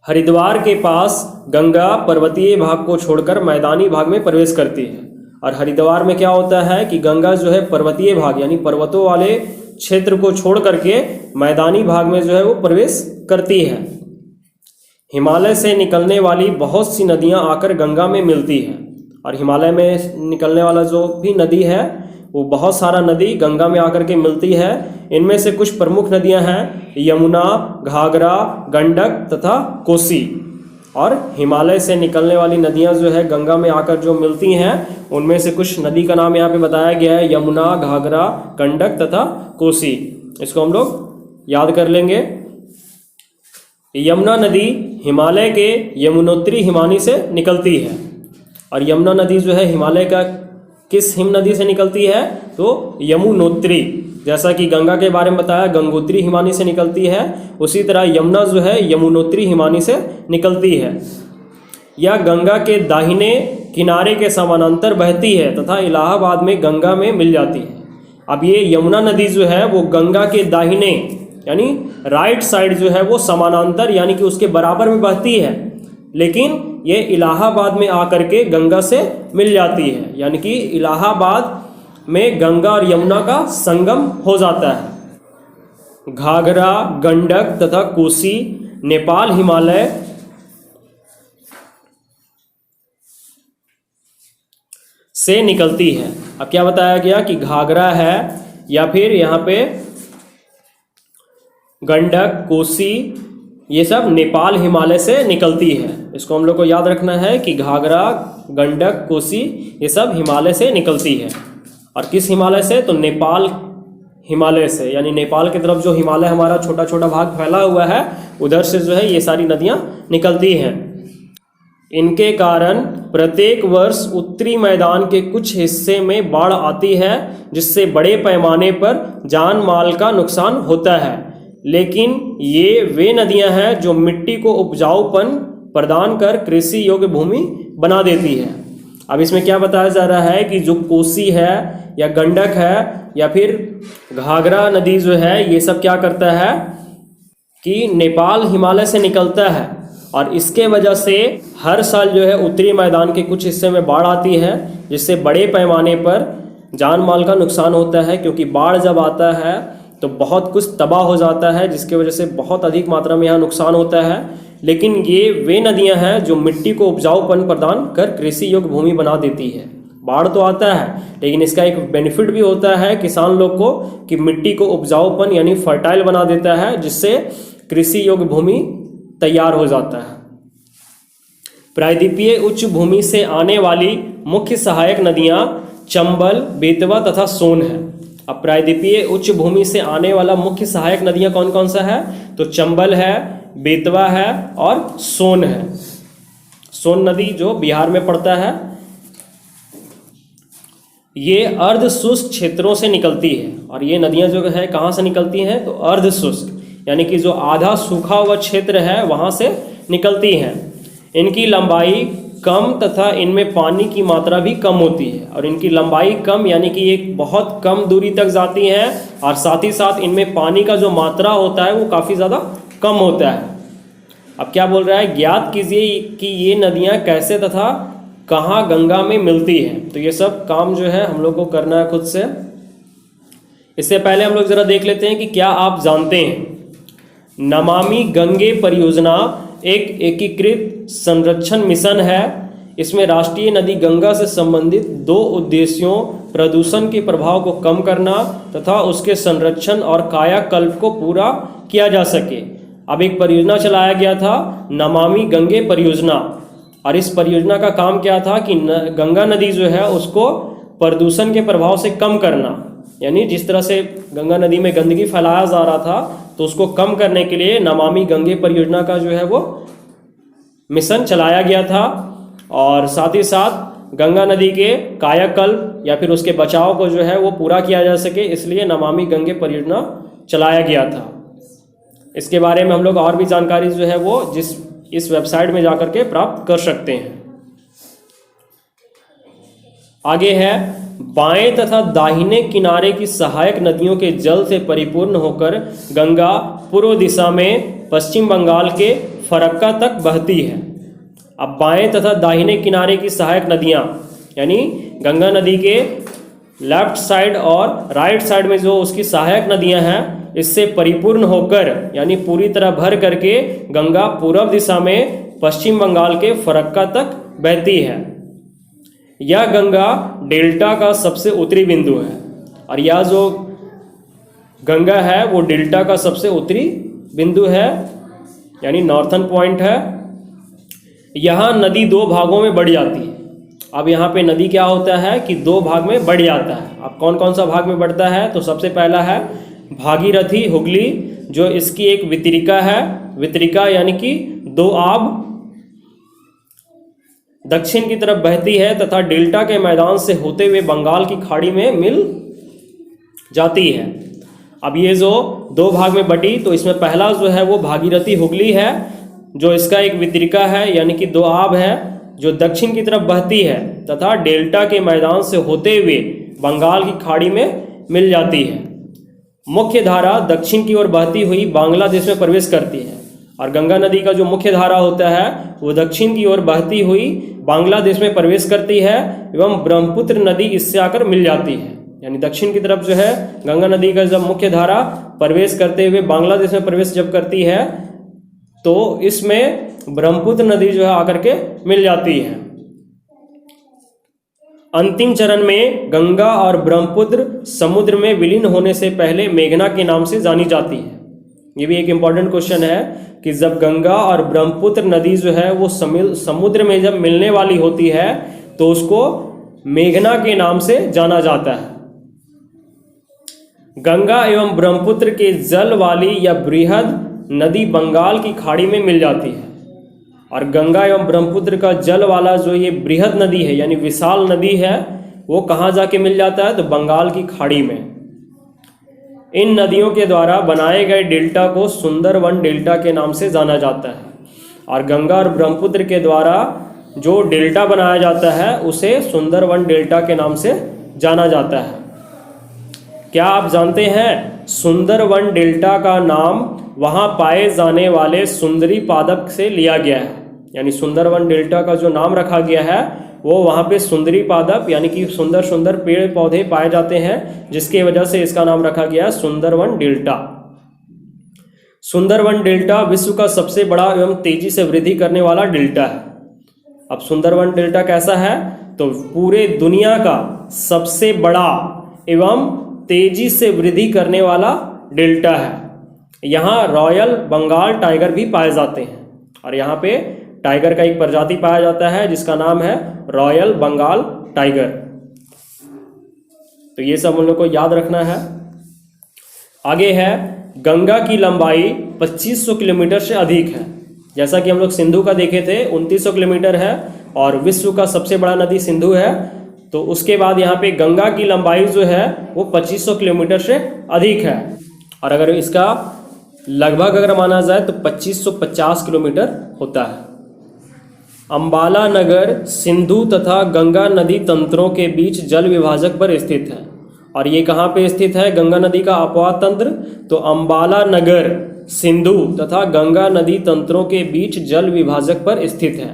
हरिद्वार के पास गंगा पर्वतीय भाग को छोड़कर मैदानी भाग में प्रवेश करती है। और हरिद्वार में क्या होता है कि गंगा जो है पर्वतीय भाग यानी पर्वतों वाले क्षेत्र को छोड़ करके मैदानी भाग में जो है वो प्रवेश करती है। हिमालय से निकलने वाली बहुत सी नदियां आकर गंगा में मिलती हैं। और हिमालय में निकलने वाला जो भी नदी है वो बहुत सारा नदी गंगा में आकर के मिलती है। इनमें से कुछ प्रमुख नदियां हैं यमुना, घाघरा, गंडक तथा कोसी। और हिमालय से निकलने वाली नदियां जो है गंगा में आकर जो मिलती हैं उनमें से कुछ नदी का नाम यहाँ पे बताया गया है यमुना, घाघरा, गंडक तथा कोसी। इसको हम लोग याद कर लेंगे। यमुना नदी हिमालय के यमुनोत्री हिमानी से निकलती है। और यमुना नदी जो है हिमालय का किस हिम नदी से निकलती है, तो यमुनोत्री। जैसा कि गंगा के बारे में बताया गंगोत्री हिमानी से निकलती है, उसी तरह यमुना जो है यमुनोत्री हिमानी से निकलती है। यह गंगा के दाहिने किनारे के समानांतर बहती है तथा इलाहाबाद में गंगा में मिल जाती है। अब ये यमुना नदी जो है वो गंगा के दाहिने यानी राइट साइड जो है वो समानांतर यानी कि उसके बराबर में बहती है, लेकिन ये इलाहाबाद में आकर के गंगा से मिल जाती है। यानी कि इलाहाबाद में गंगा और यमुना का संगम हो जाता है। घाघरा, गंडक तथा कोसी नेपाल हिमालय से निकलती है। अब क्या बताया गया कि घाघरा है या फिर यहाँ पे गंडक, कोसी, ये सब नेपाल हिमालय से निकलती है। इसको हम लोग को याद रखना है कि घाघरा, गंडक, कोसी ये सब हिमालय से निकलती है। और किस हिमालय से, तो नेपाल हिमालय से, यानी नेपाल की तरफ जो हिमालय हमारा छोटा छोटा भाग फैला हुआ है उधर से जो है ये सारी नदियाँ निकलती हैं। इनके कारण प्रत्येक वर्ष उत्तरी मैदान के कुछ हिस्से में बाढ़ आती है, जिससे बड़े पैमाने पर जान माल का नुकसान होता है। लेकिन ये वे नदियां हैं जो मिट्टी को उपजाऊपन प्रदान कर कृषि योग्य भूमि बना देती है। अब इसमें क्या बताया जा रहा है कि जो कोसी है या गंडक है या फिर घाघरा नदी जो है ये सब क्या करता है कि नेपाल हिमालय से निकलता है, और इसके वजह से हर साल जो है उत्तरी मैदान के कुछ हिस्से में बाढ़ आती है, जिससे बड़े पैमाने पर जान माल का नुकसान होता है। क्योंकि बाढ़ जब आता है तो बहुत कुछ तबाह हो जाता है, जिसके वजह से बहुत अधिक मात्रा में यहाँ नुकसान होता है। लेकिन ये वे नदियाँ हैं जो मिट्टी को उपजाऊपन प्रदान कर कृषि योग्य भूमि बना देती है। बाढ़ तो आता है लेकिन इसका एक बेनिफिट भी होता है किसान लोग को कि मिट्टी को उपजाऊपन यानी फर्टाइल बना देता है, जिससे कृषि योग्य भूमि तैयार हो जाता है। प्रायद्वीपीय उच्च भूमि से आने वाली मुख्य सहायक नदियाँ चंबल, बेतवा तथा सोन है। अब प्रायद्वीपीय उच्च भूमि से आने वाला मुख्य सहायक नदियाँ कौन कौन सा है, तो चंबल है, बेतवा है और सोन है। सोन नदी जो बिहार में पड़ता है, ये अर्ध शुष्क क्षेत्रों से निकलती है। और ये नदियाँ जो है कहाँ से निकलती हैं, तो अर्ध शुष्क यानी कि जो आधा सूखा हुआ क्षेत्र है वहाँ से निकलती हैं। इनकी लंबाई कम तथा इनमें पानी की मात्रा भी कम होती है। और इनकी लंबाई कम यानी कि एक बहुत कम दूरी तक जाती हैं, और साथ ही साथ इनमें पानी का जो मात्रा होता है वो काफ़ी ज़्यादा कम होता है। अब क्या बोल रहा है, ज्ञात कीजिए कि ये नदियाँ कैसे तथा कहाँ गंगा में मिलती हैं। तो ये सब काम जो है हम लोग को करना है खुद से। इससे पहले हम लोग ज़रा देख लेते हैं कि क्या आप जानते हैं नमामि गंगे परियोजना एक एकीकृत संरक्षण मिशन है। इसमें राष्ट्रीय नदी गंगा से संबंधित 2 उद्देश्यों प्रदूषण के प्रभाव को कम करना तथा उसके संरक्षण और कायाकल्प को पूरा किया जा सके। अब एक परियोजना चलाया गया था नमामि गंगे परियोजना, और इस परियोजना का काम क्या था कि गंगा नदी जो है उसको प्रदूषण के प्रभाव से कम करना, यानी जिस तरह से गंगा नदी में गंदगी फैलाया जा रहा था तो उसको कम करने के लिए नमामि गंगे परियोजना का जो है वो मिशन चलाया गया था। और साथ ही साथ गंगा नदी के कायाकल्प या फिर उसके बचाव को जो है वो पूरा किया जा सके, इसलिए नमामि गंगे परियोजना चलाया गया था। इसके बारे में हम लोग और भी जानकारी जो है वो इस वेबसाइट में जाकर के प्राप्त कर सकते हैं। आगे है, बाएं तथा दाहिने किनारे की सहायक नदियों के जल से परिपूर्ण होकर गंगा पूर्व दिशा में पश्चिम बंगाल के फरक्का तक बहती है। अब बाएं तथा दाहिने किनारे की सहायक नदियां यानी गंगा नदी के लेफ्ट साइड और राइट साइड में जो उसकी सहायक नदियां हैं, इससे परिपूर्ण होकर यानी पूरी तरह भर करके गंगा पूर्व दिशा में पश्चिम बंगाल के फरक्का तक बहती है। यह गंगा डेल्टा का सबसे उत्तरी बिंदु है और यह जो गंगा है वो डेल्टा का सबसे उत्तरी बिंदु है यानी नॉर्थन पॉइंट है। यहाँ नदी दो भागों में बढ़ जाती है। अब यहाँ पे नदी क्या होता है कि दो भाग में बढ़ जाता है। अब कौन कौन सा भाग में बढ़ता है, तो सबसे पहला है भागीरथी हुगली, जो इसकी एक वितरिका है। वितरिका यानी कि दो आब दक्षिण की तरफ बहती है तथा डेल्टा के मैदान से होते हुए बंगाल की खाड़ी में मिल जाती है। अब ये जो दो भाग में बटी, तो इसमें पहला जो है वो भागीरथी हुगली है, जो इसका एक वितरिका है यानी कि दो आब है, जो दक्षिण की तरफ बहती है तथा डेल्टा के मैदान से होते हुए बंगाल की खाड़ी में मिल जाती है। मुख्य धारा दक्षिण की ओर बहती हुई बांग्लादेश में प्रवेश करती है और गंगा नदी का जो मुख्य धारा होता है वो दक्षिण की ओर बहती हुई बांग्लादेश में प्रवेश करती है एवं ब्रह्मपुत्र नदी इससे आकर मिल जाती है। यानी दक्षिण की तरफ जो है गंगा नदी का जब मुख्य धारा प्रवेश करते हुए बांग्लादेश में प्रवेश जब करती है तो इसमें ब्रह्मपुत्र नदी जो है आकर के मिल जाती है। अंतिम चरण में गंगा और ब्रह्मपुत्र समुद्र में विलीन होने से पहले मेघना के नाम से जानी जाती है। ये भी एक इम्पॉर्टेंट क्वेश्चन है कि जब गंगा और ब्रह्मपुत्र नदी जो है वो समुद्र में जब मिलने वाली होती है तो उसको मेघना के नाम से जाना जाता है। गंगा एवं ब्रह्मपुत्र के जल वाली या बृहद नदी बंगाल की खाड़ी में मिल जाती है और गंगा एवं ब्रह्मपुत्र का जल वाला जो ये बृहद नदी है यानी विशाल नदी है वो कहाँ जाके मिल जाता है, तो बंगाल की खाड़ी में। इन नदियों के द्वारा बनाए गए डेल्टा को सुंदरवन डेल्टा के नाम से जाना जाता है और गंगा और ब्रह्मपुत्र के द्वारा जो डेल्टा बनाया जाता है उसे सुंदरवन डेल्टा के नाम से जाना जाता है। क्या आप जानते हैं सुंदरवन डेल्टा का नाम वहाँ पाए जाने वाले सुंदरी पादप से लिया गया है। यानी सुंदरवन डेल्टा का जो नाम रखा गया है वो वहाँ पे सुंदरी पादप यानी कि सुंदर सुंदर पेड़ पौधे पाए जाते हैं, जिसकी वजह से इसका नाम रखा गया सुंदरवन डेल्टा। सुंदरवन डेल्टा विश्व का सबसे बड़ा एवं तेजी से वृद्धि करने वाला डेल्टा है। अब सुंदरवन डेल्टा कैसा है, तो पूरे दुनिया का सबसे बड़ा एवं तेजी से वृद्धि करने वाला डेल्टा है। यहाँ रॉयल बंगाल टाइगर भी पाए जाते हैं और यहाँ पे टाइगर का एक प्रजाति पाया जाता है जिसका नाम है रॉयल बंगाल टाइगर। तो ये सब हम लोग को याद रखना है। आगे है, गंगा की लंबाई 2500 किलोमीटर से अधिक है। जैसा कि हम लोग सिंधु का देखे थे 2900 किलोमीटर है और विश्व का सबसे बड़ा नदी सिंधु है, तो उसके बाद यहाँ पे गंगा की लंबाई जो है वो 2500 किलोमीटर से अधिक है और अगर इसका लगभग अगर माना जाए तो 2550 किलोमीटर होता है। अंबाला नगर सिंधु तथा गंगा नदी तंत्रों के बीच जल विभाजक पर स्थित है और ये कहाँ पे स्थित है गंगा नदी का अपवाह तंत्र, तो अंबाला नगर सिंधु तथा गंगा नदी तंत्रों के बीच जल विभाजक पर स्थित है।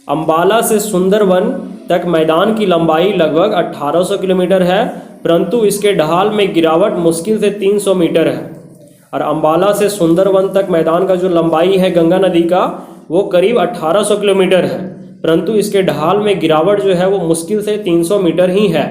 अंबाला से सुंदरवन तक मैदान की लंबाई लगभग 1800 किलोमीटर है, परंतु इसके ढाल में गिरावट मुश्किल से 300 मीटर है और अंबाला से सुंदरवन तक मैदान का जो लंबाई है गंगा नदी का वो करीब 1800 किलोमीटर है, परंतु इसके ढाल में गिरावट जो है वो मुश्किल से 300 मीटर ही है।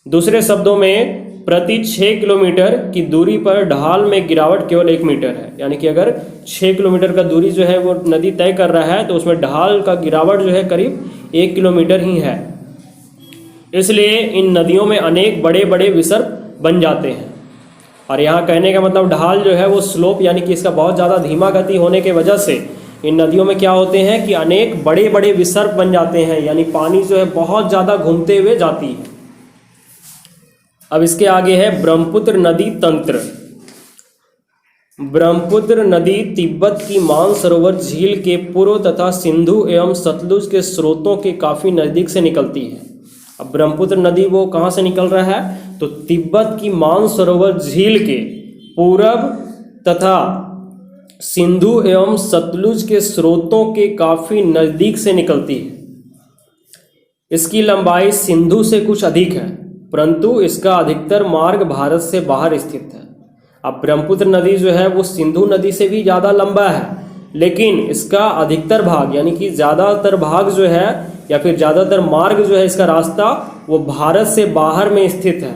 दूसरे शब्दों में प्रति 6 किलोमीटर की दूरी पर ढाल में गिरावट केवल 1 मीटर है। यानी कि अगर 6 किलोमीटर का दूरी जो है वो नदी तय कर रहा है तो उसमें ढाल का गिरावट जो है करीब 1 किलोमीटर ही है। इसलिए इन नदियों में अनेक बड़े बड़े विसर्ग बन जाते हैं और यहाँ कहने का मतलब ढाल जो है वो स्लोप यानी कि इसका बहुत ज़्यादा धीमा गति होने के वजह से इन नदियों में क्या होते हैं कि अनेक बड़े बड़े विसर्ग बन जाते हैं, यानी पानी जो है बहुत ज़्यादा घूमते हुए जाती है। अब इसके आगे है ब्रह्मपुत्र नदी तंत्र। ब्रह्मपुत्र नदी तिब्बत की मानसरोवर झील के पूर्व तथा सिंधु एवं सतलुज के स्रोतों के काफ़ी नज़दीक से निकलती है। अब ब्रह्मपुत्र नदी वो कहाँ से निकल रहा है, तो तिब्बत की मानसरोवर झील के पूर्व तथा सिंधु एवं सतलुज के स्रोतों के काफ़ी नज़दीक से निकलती है। इसकी लंबाई सिंधु से कुछ अधिक है, परंतु इसका अधिकतर मार्ग भारत से बाहर स्थित है। अब ब्रह्मपुत्र नदी जो है वो सिंधु नदी से भी ज़्यादा लंबा है, लेकिन इसका अधिकतर भाग यानी कि ज़्यादातर भाग जो है या फिर ज़्यादातर मार्ग जो है इसका रास्ता वो भारत से बाहर में स्थित है।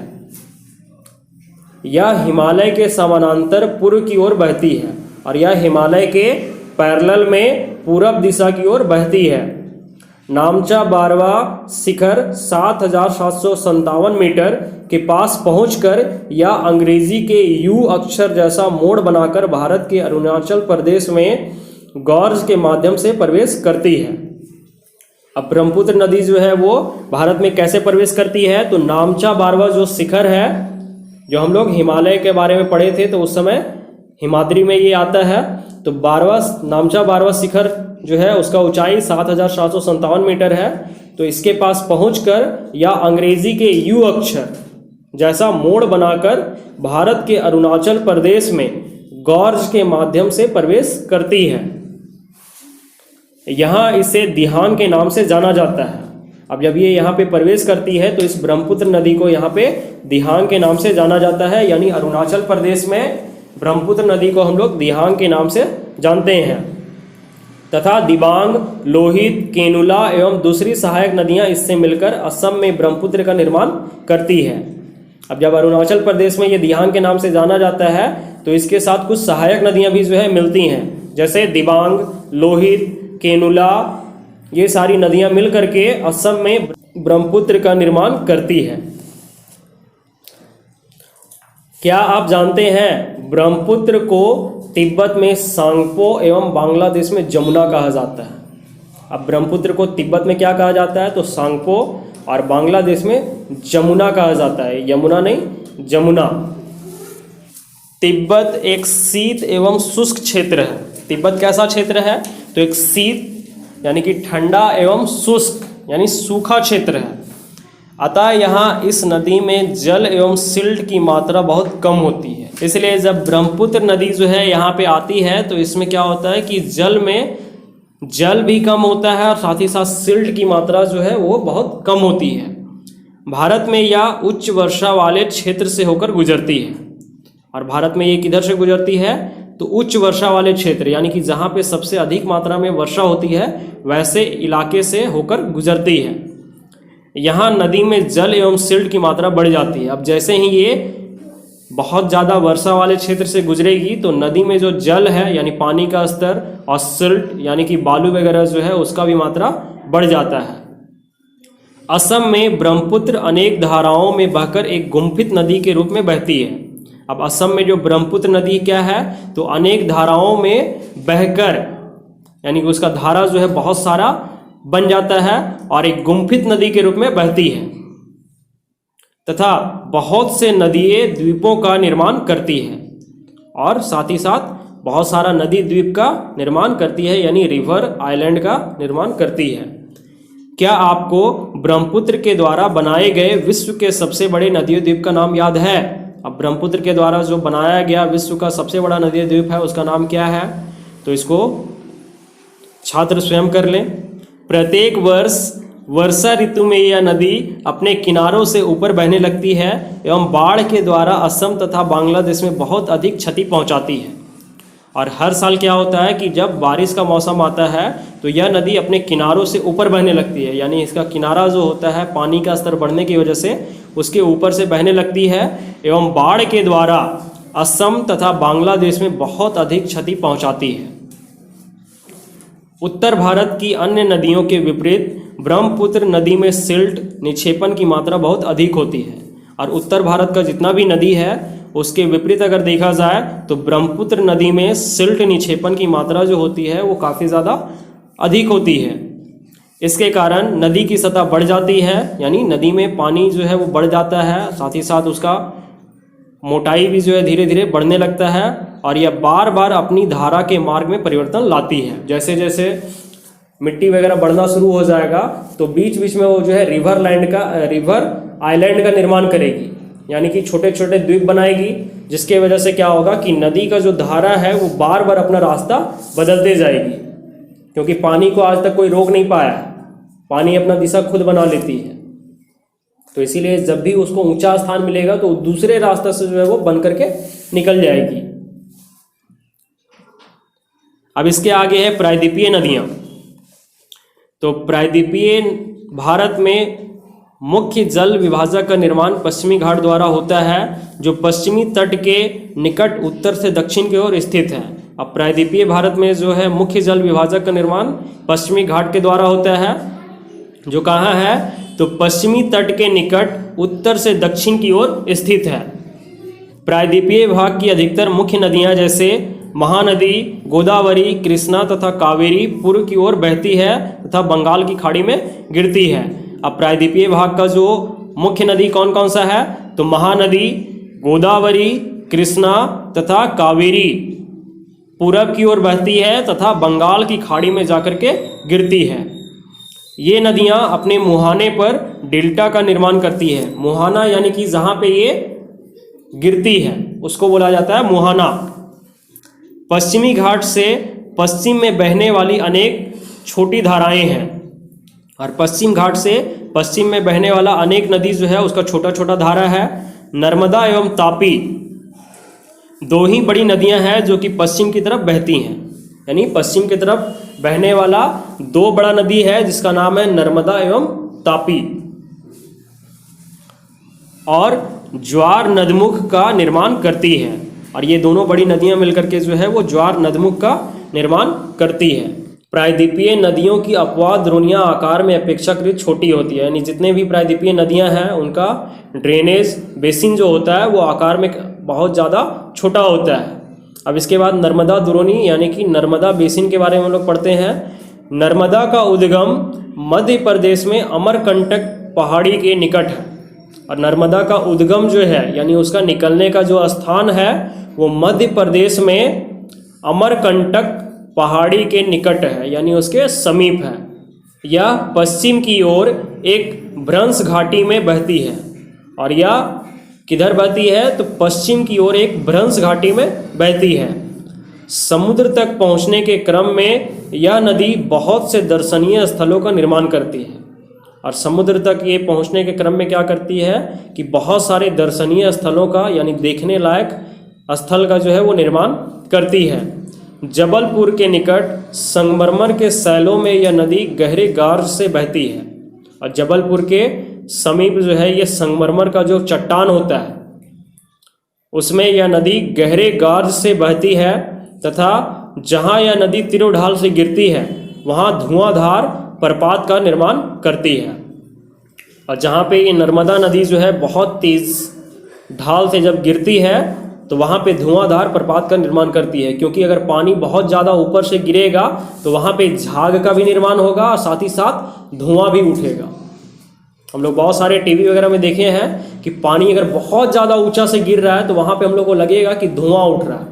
यह हिमालय के समानांतर पूर्व की ओर बहती है और यह हिमालय के पैरेलल में पूरब दिशा की ओर बहती है। नामचा बारवा शिखर 7,757 मीटर के पास पहुंचकर या अंग्रेजी के यू अक्षर जैसा मोड़ बनाकर भारत के अरुणाचल प्रदेश में गॉर्ज के माध्यम से प्रवेश करती है। अब ब्रह्मपुत्र नदी जो है वो भारत में कैसे प्रवेश करती है, तो नामचा बारवा जो शिखर है, जो हम लोग हिमालय के बारे में पढ़े थे तो उस समय हिमाद्री में ये आता है। तो नामचा बारवा शिखर जो है उसका ऊंचाई 7,757 मीटर है। तो इसके पास पहुंचकर या अंग्रेजी के यू अक्षर जैसा मोड़ बनाकर भारत के अरुणाचल प्रदेश में गॉर्ज के माध्यम से प्रवेश करती है। यहाँ इसे दिहांग के नाम से जाना जाता है। अब जब ये यहाँ पे प्रवेश करती है तो इस ब्रह्मपुत्र नदी को यहाँ पे दिहांग के नाम से जाना जाता है, यानी अरुणाचल प्रदेश में ब्रह्मपुत्र नदी को हम लोग दिहांग के नाम से जानते हैं। तथा दिबांग, लोहित, केनुला एवं दूसरी सहायक नदियाँ इससे मिलकर असम में ब्रह्मपुत्र का निर्माण करती है। अब जब अरुणाचल प्रदेश में ये दिहांग के नाम से जाना जाता है तो इसके साथ कुछ सहायक नदियाँ भी जो है मिलती हैं, जैसे दिबांग, लोहित, केनुला, ये सारी नदियाँ मिल करके असम में ब्रह्मपुत्र का निर्माण करती है। क्या आप जानते हैं ब्रह्मपुत्र को तिब्बत में सांगपो एवं बांग्लादेश में जमुना कहा जाता है। अब ब्रह्मपुत्र को तिब्बत में क्या कहा जाता है, तो सांगपो, और बांग्लादेश में जमुना कहा जाता है, यमुना नहीं जमुना। तिब्बत एक शीत एवं शुष्क क्षेत्र है। तिब्बत कैसा क्षेत्र है, तो एक शीत यानी कि ठंडा एवं शुष्क यानी सूखा क्षेत्र है। अतः यहाँ इस नदी में जल एवं सिल्ट की मात्रा बहुत कम होती है। इसलिए जब ब्रह्मपुत्र नदी जो है यहाँ पे आती है तो इसमें क्या होता है कि जल में जल भी कम होता है और साथ ही साथ सिल्ट की मात्रा जो है वो बहुत कम होती है। भारत में यह उच्च वर्षा वाले क्षेत्र से होकर गुजरती है। और भारत में ये किधर से गुजरती है, तो उच्च वर्षा वाले क्षेत्र यानी कि जहाँ पे सबसे अधिक मात्रा में वर्षा होती है वैसे इलाके से होकर गुजरती है। यहाँ नदी में जल एवं सिल्ट की मात्रा बढ़ जाती है। अब जैसे ही ये बहुत ज़्यादा वर्षा वाले क्षेत्र से गुजरेगी तो नदी में जो जल है यानी पानी का स्तर और सिल्ट यानी कि बालू वगैरह जो है उसका भी मात्रा बढ़ जाता है। असम में ब्रह्मपुत्र अनेक धाराओं में बहकर एक गुम्फित नदी के रूप में बहती है। अब असम में जो ब्रह्मपुत्र नदी क्या है, तो अनेक धाराओं में बहकर यानी कि उसका धारा जो है बहुत सारा बन जाता है और एक गुम्फित नदी के रूप में बहती है तथा बहुत से नदियाँ द्वीपों का निर्माण करती है और साथ ही साथ बहुत सारा नदी द्वीप का निर्माण करती है, यानी रिवर आइलैंड का निर्माण करती है। क्या आपको ब्रह्मपुत्र के द्वारा बनाए गए विश्व के सबसे बड़े नदी द्वीप का नाम याद है? अब ब्रह्मपुत्र के द्वारा जो बनाया गया विश्व का सबसे बड़ा नदी द्वीप है उसका नाम क्या है, तो इसको छात्र स्वयं कर लें। प्रत्येक वर्ष वर्षा ऋतु में यह नदी अपने किनारों से ऊपर बहने लगती है एवं बाढ़ के द्वारा असम तथा बांग्लादेश में बहुत अधिक क्षति पहुंचाती है। और हर साल क्या होता है कि जब बारिश का मौसम आता है तो यह नदी अपने किनारों से ऊपर बहने लगती है, यानी इसका किनारा जो होता है पानी का स्तर बढ़ने की वजह से उसके ऊपर से बहने लगती है एवं बाढ़ के द्वारा असम तथा बांग्लादेश में बहुत अधिक क्षति पहुंचाती है। उत्तर भारत की अन्य नदियों के विपरीत ब्रह्मपुत्र नदी में सिल्ट निक्षेपण की मात्रा बहुत अधिक होती है और उत्तर भारत का जितना भी नदी है उसके विपरीत अगर देखा जाए तो ब्रह्मपुत्र नदी में सिल्ट निक्षेपण की मात्रा जो होती है वो काफ़ी ज़्यादा अधिक होती है। इसके कारण नदी की सतह बढ़ जाती है, यानी नदी में पानी जो है वो बढ़ जाता है, साथ ही साथ उसका मोटाई भी जो है धीरे धीरे बढ़ने लगता है और यह बार बार अपनी धारा के मार्ग में परिवर्तन लाती है। जैसे जैसे मिट्टी वगैरह बढ़ना शुरू हो जाएगा तो बीच बीच में वो जो है रिवर आइलैंड का निर्माण करेगी, यानी कि छोटे छोटे द्वीप बनाएगी, जिसके वजह से क्या होगा कि नदी का जो धारा है वो बार बार अपना रास्ता बदलते जाएगी, क्योंकि पानी को आज तक कोई रोक नहीं पाया है, पानी अपना दिशा खुद बना लेती है। तो इसीलिए जब भी उसको ऊंचा स्थान मिलेगा तो दूसरे रास्ते से जो है वो बन करके निकल जाएगी। अब इसके आगे है प्रायद्वीपीय नदियां। तो प्रायद्वीपीय भारत में मुख्य जल विभाजक का निर्माण पश्चिमी घाट द्वारा होता है, जो पश्चिमी तट के निकट उत्तर से दक्षिण की ओर स्थित है। अब प्रायद्वीपीय भारत में जो है मुख्य जल विभाजक का निर्माण पश्चिमी घाट के द्वारा होता है, जो कहाँ है तो पश्चिमी तट के निकट उत्तर से दक्षिण की ओर स्थित है। प्रायद्वीपीय भाग की अधिकतर मुख्य नदियाँ जैसे महानदी, गोदावरी, कृष्णा तथा कावेरी पूर्व की ओर बहती है तथा बंगाल की खाड़ी में गिरती है। अब प्रायद्वीपीय भाग का जो मुख्य नदी कौन कौन सा है तो महानदी, गोदावरी, कृष्णा तथा कावेरी पूरब की ओर बहती है तथा बंगाल की खाड़ी में जाकर के गिरती है। ये नदियां अपने मुहाने पर डेल्टा का निर्माण करती है। मुहाना यानी कि जहाँ पे ये गिरती है उसको बोला जाता है मुहाना। पश्चिमी घाट से पश्चिम में बहने वाली अनेक छोटी धाराएं हैं, और पश्चिम घाट से पश्चिम में बहने वाला अनेक नदी जो है उसका छोटा छोटा धारा है। नर्मदा एवं तापी दो ही बड़ी नदियां हैं जो कि पश्चिम की तरफ बहती हैं, यानी पश्चिम की तरफ बहने वाला दो बड़ा नदी है जिसका नाम है नर्मदा एवं तापी, और ज्वार नदमुख का निर्माण करती है। और ये दोनों बड़ी नदियां मिलकर के जो है वो ज्वार नदमुख का निर्माण करती है। प्रायद्वीपीय नदियों की अपवाद द्रोणियां आकार में अपेक्षाकृत छोटी होती है, यानी जितने भी प्रायद्वीपीय नदियां हैं उनका ड्रेनेज बेसिन जो होता है वो आकार में बहुत ज़्यादा छोटा होता है। अब इसके बाद नर्मदा द्रोणी यानी कि नर्मदा बेसिन के बारे में हम लोग पढ़ते हैं। नर्मदा का उद्गम मध्य प्रदेश में अमरकंटक पहाड़ी के निकट है, और नर्मदा का उद्गम जो है यानी उसका निकलने का जो स्थान है वो मध्य प्रदेश में अमरकंटक पहाड़ी के निकट है, यानी उसके समीप है। यह पश्चिम की ओर एक भ्रंश घाटी में बहती है, और यह किधर बहती है तो पश्चिम की ओर एक भ्रंश घाटी में बहती है। समुद्र तक पहुंचने के क्रम में यह नदी बहुत से दर्शनीय स्थलों का निर्माण करती है, और समुद्र तक ये पहुंचने के क्रम में क्या करती है कि बहुत सारे दर्शनीय स्थलों का यानी देखने लायक स्थल का जो है वो निर्माण करती है। जबलपुर के निकट संगमरमर के सैलों में यह नदी गहरे गार्ज से बहती है, और जबलपुर के समीप जो है ये संगमरमर का जो चट्टान होता है उसमें यह नदी गहरे गार्ज से बहती है, तथा जहाँ यह नदी तीनों ढाल से गिरती है वहाँ धुआंधार प्रपात का निर्माण करती है। और जहाँ पे ये नर्मदा नदी जो है बहुत तेज ढाल से जब गिरती है तो वहाँ पे धुआंधार प्रपात का निर्माण करती है, क्योंकि अगर पानी बहुत ज़्यादा ऊपर से गिरेगा तो वहाँ पे झाग का भी निर्माण होगा और साथ ही साथ धुआं भी उठेगा। हम लोग बहुत सारे टीवी वगैरह में देखे हैं कि पानी अगर बहुत ज़्यादा ऊंचा से गिर रहा है तो वहाँ पे हम लोग को लगेगा कि धुआं उठ रहा है,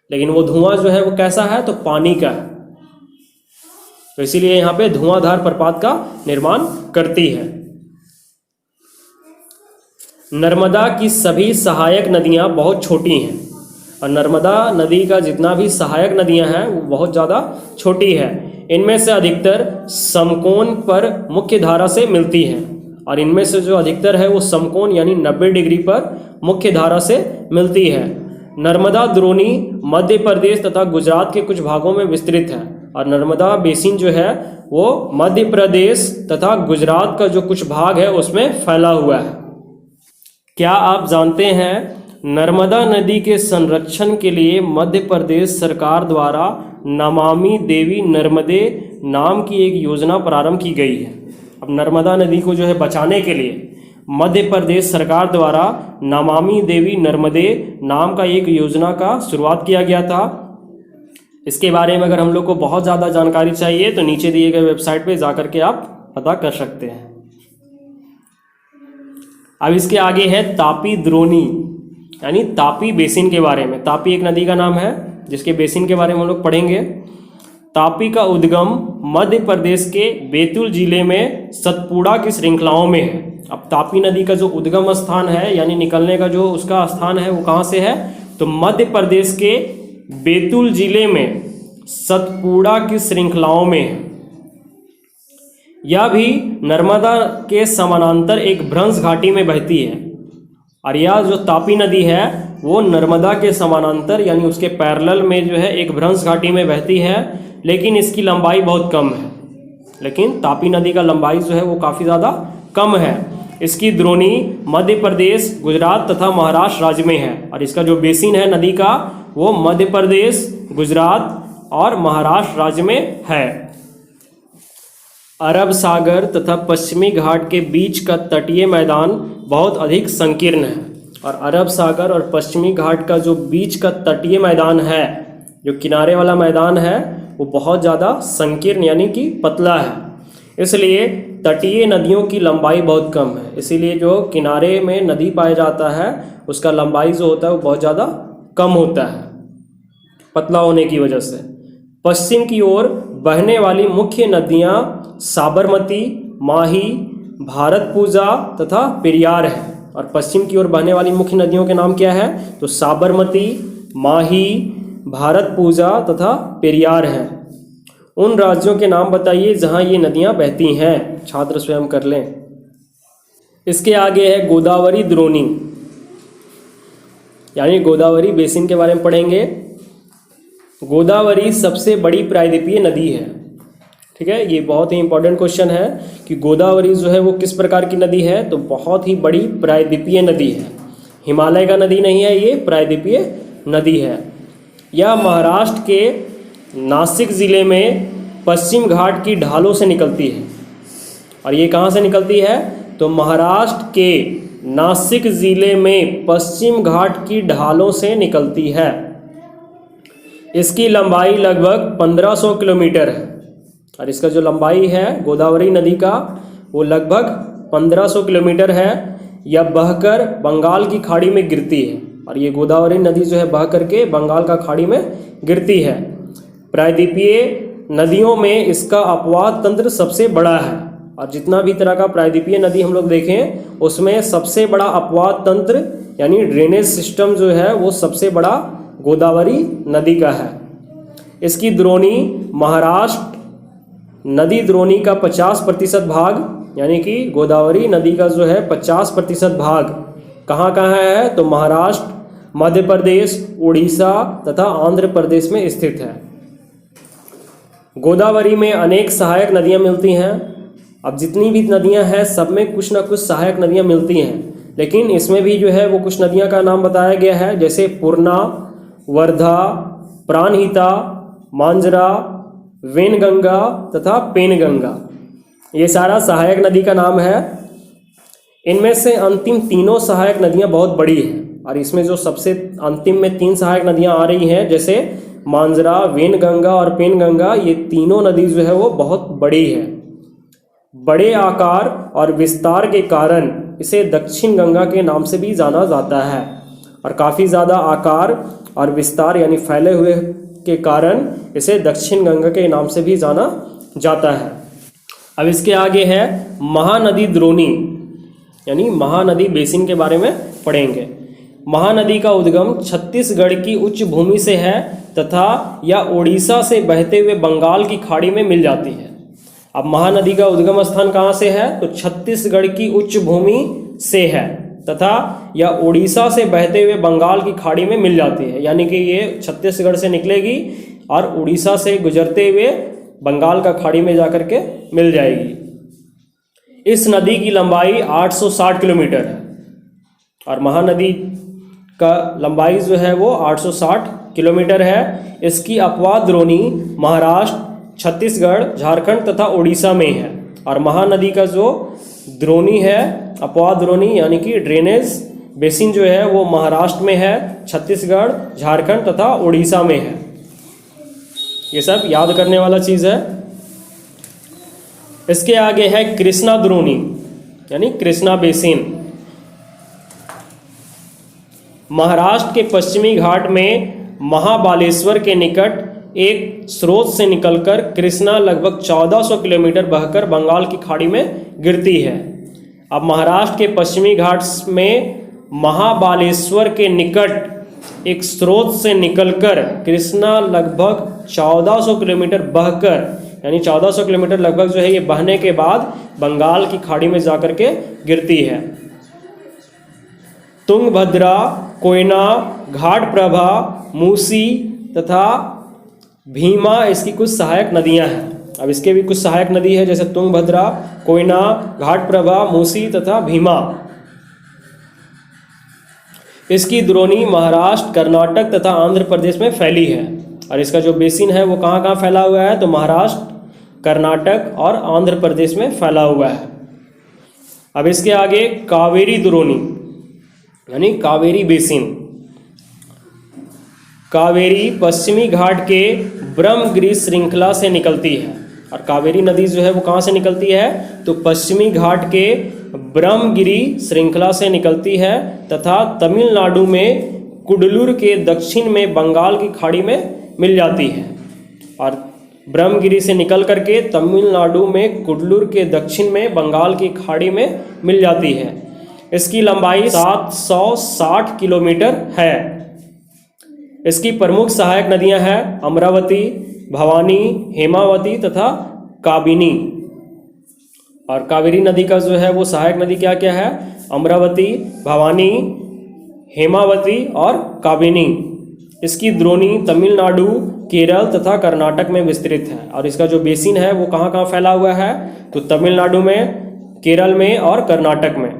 लेकिन वो धुआं जो है वो कैसा है तो पानी का है। तो इसीलिए यहाँ पे धुआंधार प्रपात का निर्माण करती है। नर्मदा की सभी सहायक नदियाँ बहुत छोटी हैं, और नर्मदा नदी का जितना भी सहायक नदियाँ हैं वो बहुत ज़्यादा छोटी है। इनमें से अधिकतर समकोण पर मुख्य धारा से मिलती हैं, और इनमें से जो अधिकतर है वो समकोण यानी 90 डिग्री पर मुख्य धारा से मिलती है। नर्मदा द्रोणी मध्य प्रदेश तथा गुजरात के कुछ भागों में विस्तृत है, और नर्मदा बेसिन जो है वो मध्य प्रदेश तथा गुजरात का जो कुछ भाग है उसमें फैला हुआ है। क्या आप जानते हैं नर्मदा नदी के संरक्षण के लिए मध्य प्रदेश सरकार द्वारा नमामि देवी नर्मदे नाम की एक योजना प्रारंभ की गई है। अब नर्मदा नदी को जो है बचाने के लिए मध्य प्रदेश सरकार द्वारा नमामि देवी नर्मदे नाम का एक योजना का शुरुआत किया गया था। इसके बारे में अगर हम लोग को बहुत ज़्यादा जानकारी चाहिए तो नीचे दिए गए वेबसाइट पे जाकर के आप पता कर सकते हैं। अब इसके आगे है तापी द्रोणी यानी तापी बेसिन के बारे में। तापी एक नदी का नाम है जिसके बेसिन के बारे में हम लोग पढ़ेंगे। तापी का उद्गम मध्य प्रदेश के बैतूल जिले में सतपुड़ा की श्रृंखलाओं में है। अब तापी नदी का जो उद्गम स्थान है यानी निकलने का जो उसका स्थान है वो कहाँ से है, तो मध्य प्रदेश के बैतूल जिले में सतपुड़ा की श्रृंखलाओं में है। यह भी नर्मदा के समानांतर एक भ्रंश घाटी में बहती है और यह जो तापी नदी है वो नर्मदा के समानांतर यानी उसके पैरेलल में जो है एक भ्रंश घाटी में बहती है, लेकिन इसकी लंबाई बहुत कम है। लेकिन तापी नदी का लंबाई जो है वो काफ़ी ज़्यादा कम है। इसकी द्रोणी मध्य प्रदेश, गुजरात तथा महाराष्ट्र राज्य में है और इसका जो बेसिन है नदी का वो मध्य प्रदेश, गुजरात और महाराष्ट्र राज्य में है। अरब सागर तथा पश्चिमी घाट के बीच का तटीय मैदान बहुत अधिक संकीर्ण है और अरब सागर और पश्चिमी घाट का जो बीच का तटीय मैदान है, जो किनारे वाला मैदान है, वो बहुत ज़्यादा संकीर्ण यानी कि पतला है। इसलिए तटीय नदियों की लंबाई बहुत कम है। इसीलिए जो किनारे में नदी पाया जाता है उसका लंबाई जो होता है वो बहुत ज़्यादा कम होता है पतला होने की वजह से। पश्चिम की ओर बहने वाली मुख्य नदियाँ साबरमती, माही, भारतपूजा तथा पेरियार है। और पश्चिम की ओर बहने वाली मुख्य नदियों के नाम क्या है, तो साबरमती, माही, भारतपूजा तथा पेरियार है। उन राज्यों के नाम बताइए जहां ये नदियां बहती हैं, छात्र स्वयं कर लें। इसके आगे है गोदावरी द्रोणी यानी गोदावरी बेसिन के बारे में पढ़ेंगे। गोदावरी सबसे बड़ी प्रायद्वीपीय नदी है। ठीक है, ये बहुत ही इंपॉर्टेंट क्वेश्चन है कि गोदावरी जो है वो किस प्रकार की नदी है, तो बहुत ही बड़ी प्रायद्वीपीय नदी है। हिमालय का नदी नहीं है, ये प्रायद्वीपीय नदी है। यह महाराष्ट्र के नासिक ज़िले में पश्चिम घाट की ढालों से निकलती है। और ये कहाँ से निकलती है, तो महाराष्ट्र के नासिक ज़िले में पश्चिम घाट की ढालों से निकलती है। इसकी लंबाई लगभग 1500 किलोमीटर है और इसका जो लंबाई है गोदावरी नदी का वो लगभग 1500 किलोमीटर है। यह बहकर बंगाल की खाड़ी में गिरती है और ये गोदावरी नदी जो है बह करके बंगाल का खाड़ी में गिरती है। प्रायद्वीपीय नदियों में इसका अपवाह तंत्र सबसे बड़ा है और जितना भी तरह का प्रायद्वीपीय नदी हम लोग देखें उसमें सबसे बड़ा अपवाह तंत्र यानी ड्रेनेज सिस्टम जो है वो सबसे बड़ा गोदावरी नदी का है। इसकी द्रोणी महाराष्ट्र नदी द्रोणी का 50% भाग यानी कि गोदावरी नदी का जो है 50% भाग कहाँ कहाँ है, तो महाराष्ट्र, मध्य प्रदेश, उड़ीसा तथा आंध्र प्रदेश में स्थित है। गोदावरी में अनेक सहायक नदियाँ मिलती हैं। अब जितनी भी नदियाँ हैं सब में कुछ ना कुछ सहायक नदियाँ मिलती हैं, लेकिन इसमें भी जो है वो कुछ नदियाँ का नाम बताया गया है, जैसे पूर्णा, वर्धा, प्राणहिता, मांजरा, वेनगंगा तथा पेनगंगा। ये सारा सहायक नदी का नाम है। इनमें से अंतिम तीनों सहायक नदियाँ बहुत बड़ी हैं और इसमें जो सबसे अंतिम में 3 सहायक नदियाँ आ रही हैं जैसे मांजरा, वेनगंगा और पेनगंगा, ये तीनों नदी जो है वो बहुत बड़ी है। बड़े आकार और विस्तार के कारण इसे दक्षिण गंगा के नाम से भी जाना जाता है और काफ़ी ज़्यादा आकार और विस्तार यानी फैले हुए के कारण इसे दक्षिण गंगा के नाम से भी जाना जाता है। अब इसके आगे है महानदी द्रोणी यानी महानदी बेसिन के बारे में पढ़ेंगे। महानदी का उद्गम छत्तीसगढ़ की उच्च भूमि से है तथा यह उड़ीसा से बहते हुए बंगाल की खाड़ी में मिल जाती है। अब महानदी का उद्गम स्थान कहाँ से है, तो छत्तीसगढ़ की उच्च भूमि से है तथा यह उड़ीसा से बहते हुए बंगाल की खाड़ी में मिल जाती है। यानी कि ये छत्तीसगढ़ से निकलेगी और उड़ीसा से गुजरते हुए बंगाल का खाड़ी में जाकर के मिल जाएगी। इस नदी की लंबाई 860 किलोमीटर है और महानदी का लंबाई जो है वो 860 किलोमीटर है। इसकी अपवाह द्रोणी महाराष्ट्र, छत्तीसगढ़, झारखंड तथा उड़ीसा में है और महानदी का जो द्रोणी है, अपवा द्रोणी यानी कि ड्रेनेज बेसिन जो है वो महाराष्ट्र में है, छत्तीसगढ़, झारखंड तथा उड़ीसा में है। ये सब याद करने वाला चीज़ है। इसके आगे है कृष्णा द्रोणी यानी कृष्णा बेसिन। महाराष्ट्र के पश्चिमी घाट में महाबालेश्वर के निकट एक स्रोत से निकलकर कृष्णा लगभग 1400 किलोमीटर बहकर बंगाल की खाड़ी में गिरती है। अब महाराष्ट्र के पश्चिमी घाट में महाबालेश्वर के निकट एक स्रोत से निकलकर कृष्णा लगभग 1400 किलोमीटर बहकर, यानी 1400 किलोमीटर लगभग जो है ये बहने के बाद बंगाल की खाड़ी में जाकर के गिरती है। तुंगभद्रा, कोयना, घाटप्रभा, मूसी तथा भीमा इसकी कुछ सहायक नदियां हैं। अब इसके भी कुछ सहायक नदी है, जैसे तुंगभद्रा, कोयना, घाटप्रभा, मूसी तथा भीमा। इसकी द्रोणी महाराष्ट्र, कर्नाटक तथा आंध्र प्रदेश में फैली है। और इसका जो बेसिन है वो कहाँ कहाँ फैला हुआ है, तो महाराष्ट्र, कर्नाटक और आंध्र प्रदेश में फैला हुआ है। अब इसके आगे कावेरी द्रोणी यानी कावेरी बेसिन। कावेरी पश्चिमी घाट के ब्रह्मगिरि श्रृंखला से निकलती है। और कावेरी नदी जो है वो कहाँ से निकलती है, तो पश्चिमी घाट के ब्रह्मगिरि श्रृंखला से निकलती है तथा तमिलनाडु में कुडलूर के दक्षिण में बंगाल की खाड़ी में मिल जाती है। और ब्रह्मगिरि से निकल करके तमिलनाडु में कुडलूर के दक्षिण में बंगाल की खाड़ी में मिल जाती है। इसकी लंबाई 760 किलोमीटर है। इसकी प्रमुख सहायक नदियां हैं अमरावती, भवानी, हेमावती तथा काबिनी। और कावेरी नदी का जो है वो सहायक नदी क्या क्या है, अमरावती, भवानी, हेमावती और काबिनी। इसकी द्रोणी तमिलनाडु, केरल तथा कर्नाटक में विस्तृत है। और इसका जो बेसिन है वो कहाँ कहाँ फैला हुआ है, तो तमिलनाडु में, केरल में और कर्नाटक में।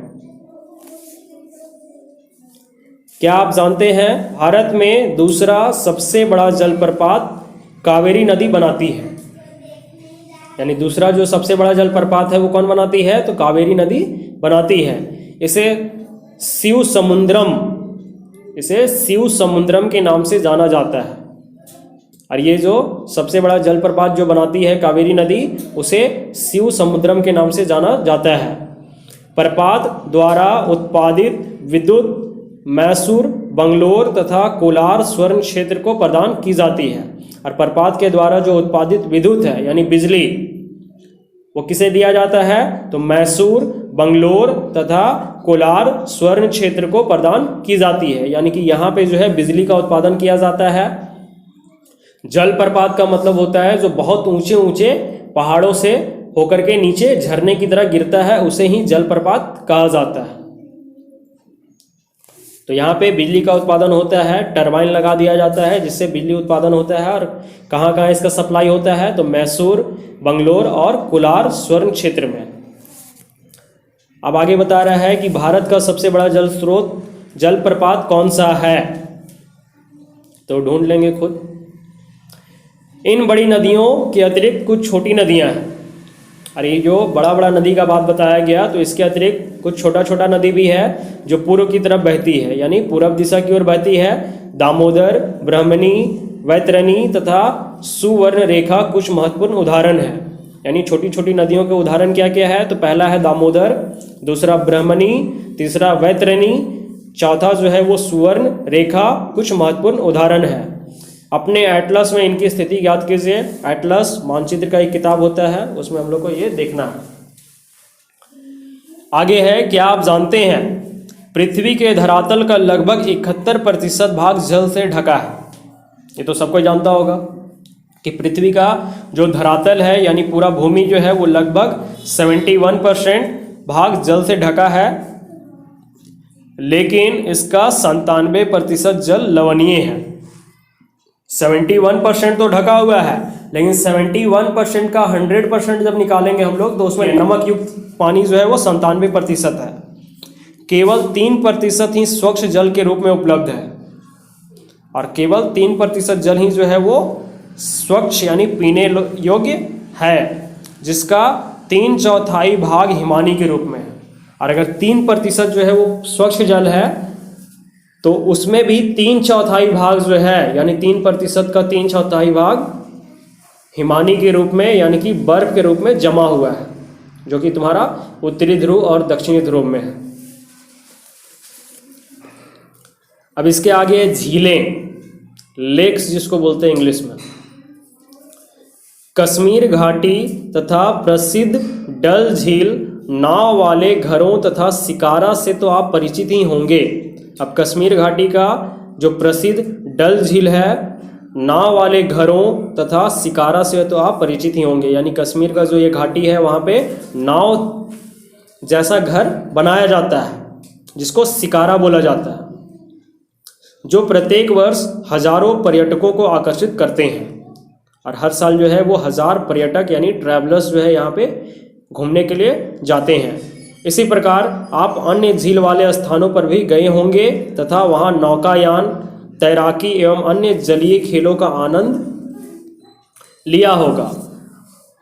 क्या आप जानते हैं भारत में दूसरा सबसे बड़ा जलप्रपात कावेरी नदी बनाती है, यानी दूसरा जो सबसे बड़ा जलप्रपात है वो कौन बनाती है, तो कावेरी नदी बनाती है। इसे शिव समुद्रम के नाम से जाना जाता है। और ये जो सबसे बड़ा जलप्रपात जो बनाती है कावेरी नदी, उसे शिव समुद्रम के नाम से जाना जाता है। प्रपात द्वारा उत्पादित विद्युत मैसूर, बंगलोर तथा कोलार स्वर्ण क्षेत्र को प्रदान की जाती है। और प्रपात के द्वारा जो उत्पादित विद्युत है यानी बिजली, वो किसे दिया जाता है, तो मैसूर, बंगलोर तथा कोलार स्वर्ण क्षेत्र को प्रदान की जाती है। यानी कि यहाँ पे जो है बिजली का उत्पादन किया जाता है। जलप्रपात का मतलब होता है जो बहुत ऊंचे ऊंचे पहाड़ों से होकर के नीचे झरने की तरह गिरता है, उसे ही जलप्रपात कहा जाता है। तो यहाँ पे बिजली का उत्पादन होता है, टरबाइन लगा दिया जाता है जिससे बिजली उत्पादन होता है। और कहाँ कहाँ इसका सप्लाई होता है, तो मैसूर, बंगलोर और कोलार स्वर्ण क्षेत्र में। अब आगे बता रहा है कि भारत का सबसे बड़ा जल स्रोत जलप्रपात कौन सा है, तो ढूंढ लेंगे खुद। इन बड़ी नदियों के अतिरिक्त कुछ छोटी नदियां हैं। और ये जो बड़ा बड़ा नदी का बात बताया गया, तो इसके अतिरिक्त कुछ छोटा छोटा नदी भी है जो पूर्व की तरफ बहती है, यानी पूर्व दिशा की ओर बहती है। दामोदर, ब्राह्मणी, वैतरणी तथा सुवर्ण रेखा कुछ महत्वपूर्ण उदाहरण है। यानी छोटी छोटी नदियों के उदाहरण क्या क्या है, तो पहला है दामोदर, दूसरा ब्राह्मणी, तीसरा वैतरणी, चौथा जो है वो सुवर्ण रेखा कुछ महत्वपूर्ण उदाहरण है। अपने एटलस में इनकी स्थिति ज्ञात कीजिए। एटलस मानचित्र का एक किताब होता है, उसमें हम लोग को ये देखना है। आगे है, क्या आप जानते हैं पृथ्वी के धरातल का लगभग 71% भाग जल से ढका है। ये तो सबको जानता होगा कि पृथ्वी का जो धरातल है यानी पूरा भूमि जो है वो लगभग 71% भाग जल से ढका है, लेकिन इसका 97% जल लवणीय है। 71% तो ढका हुआ है, लेकिन 71% का 100% जब निकालेंगे हम लोग तो उसमें नमक युक्त पानी जो है वो 97% है। केवल 3% ही स्वच्छ जल के रूप में उपलब्ध है, और केवल 3% जल ही जो है वो स्वच्छ यानी पीने योग्य है, जिसका 3/4 भाग हिमानी के रूप में है। और अगर 3% जो है वो स्वच्छ जल है तो उसमें भी 3/4 भाग जो है, यानी 3% का 3/4 भाग हिमानी के रूप में यानी कि बर्फ के रूप में जमा हुआ है, जो कि तुम्हारा उत्तरी ध्रुव और दक्षिणी ध्रुव में है। अब इसके आगे झीलें, लेक्स जिसको बोलते हैं इंग्लिश में। कश्मीर घाटी तथा प्रसिद्ध डल झील नाव वाले घरों तथा शिकारा से तो आप परिचित ही होंगे। अब कश्मीर घाटी का जो प्रसिद्ध डल झील है, नाव वाले घरों तथा शिकारा से तो आप परिचित ही होंगे। यानी कश्मीर का जो ये घाटी है वहाँ पे नाव जैसा घर बनाया जाता है जिसको शिकारा बोला जाता है, जो प्रत्येक वर्ष हजारों पर्यटकों को आकर्षित करते हैं। और हर साल जो है वो 1000 पर्यटक यानी ट्रैवलर्स जो है यहाँ पे घूमने के लिए जाते हैं। इसी प्रकार आप अन्य झील वाले स्थानों पर भी गए होंगे तथा वहाँ नौकायान, तैराकी एवं अन्य जलीय खेलों का आनंद लिया होगा।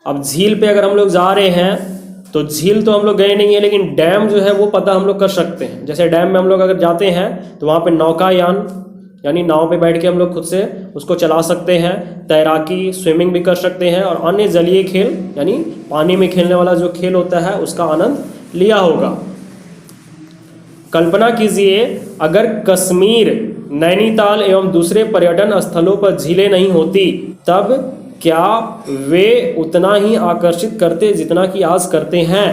अब झील पे अगर हम लोग जा रहे हैं तो झील तो हम लोग गए नहीं है, लेकिन डैम जो है वो पता हम लोग कर सकते हैं। जैसे डैम में हम लोग अगर जाते हैं तो वहाँ पे नौकायान यानी नाव पे बैठ के हम लोग खुद से उसको चला सकते हैं, तैराकी स्विमिंग भी कर सकते हैं और अन्य जलीय खेल यानी पानी में खेलने वाला जो खेल होता है उसका आनंद लिया होगा। कल्पना कीजिए अगर कश्मीर, नैनीताल एवं दूसरे पर्यटन स्थलों पर झीलें नहीं होती तब क्या वे उतना ही आकर्षित करते जितना कि आज करते हैं।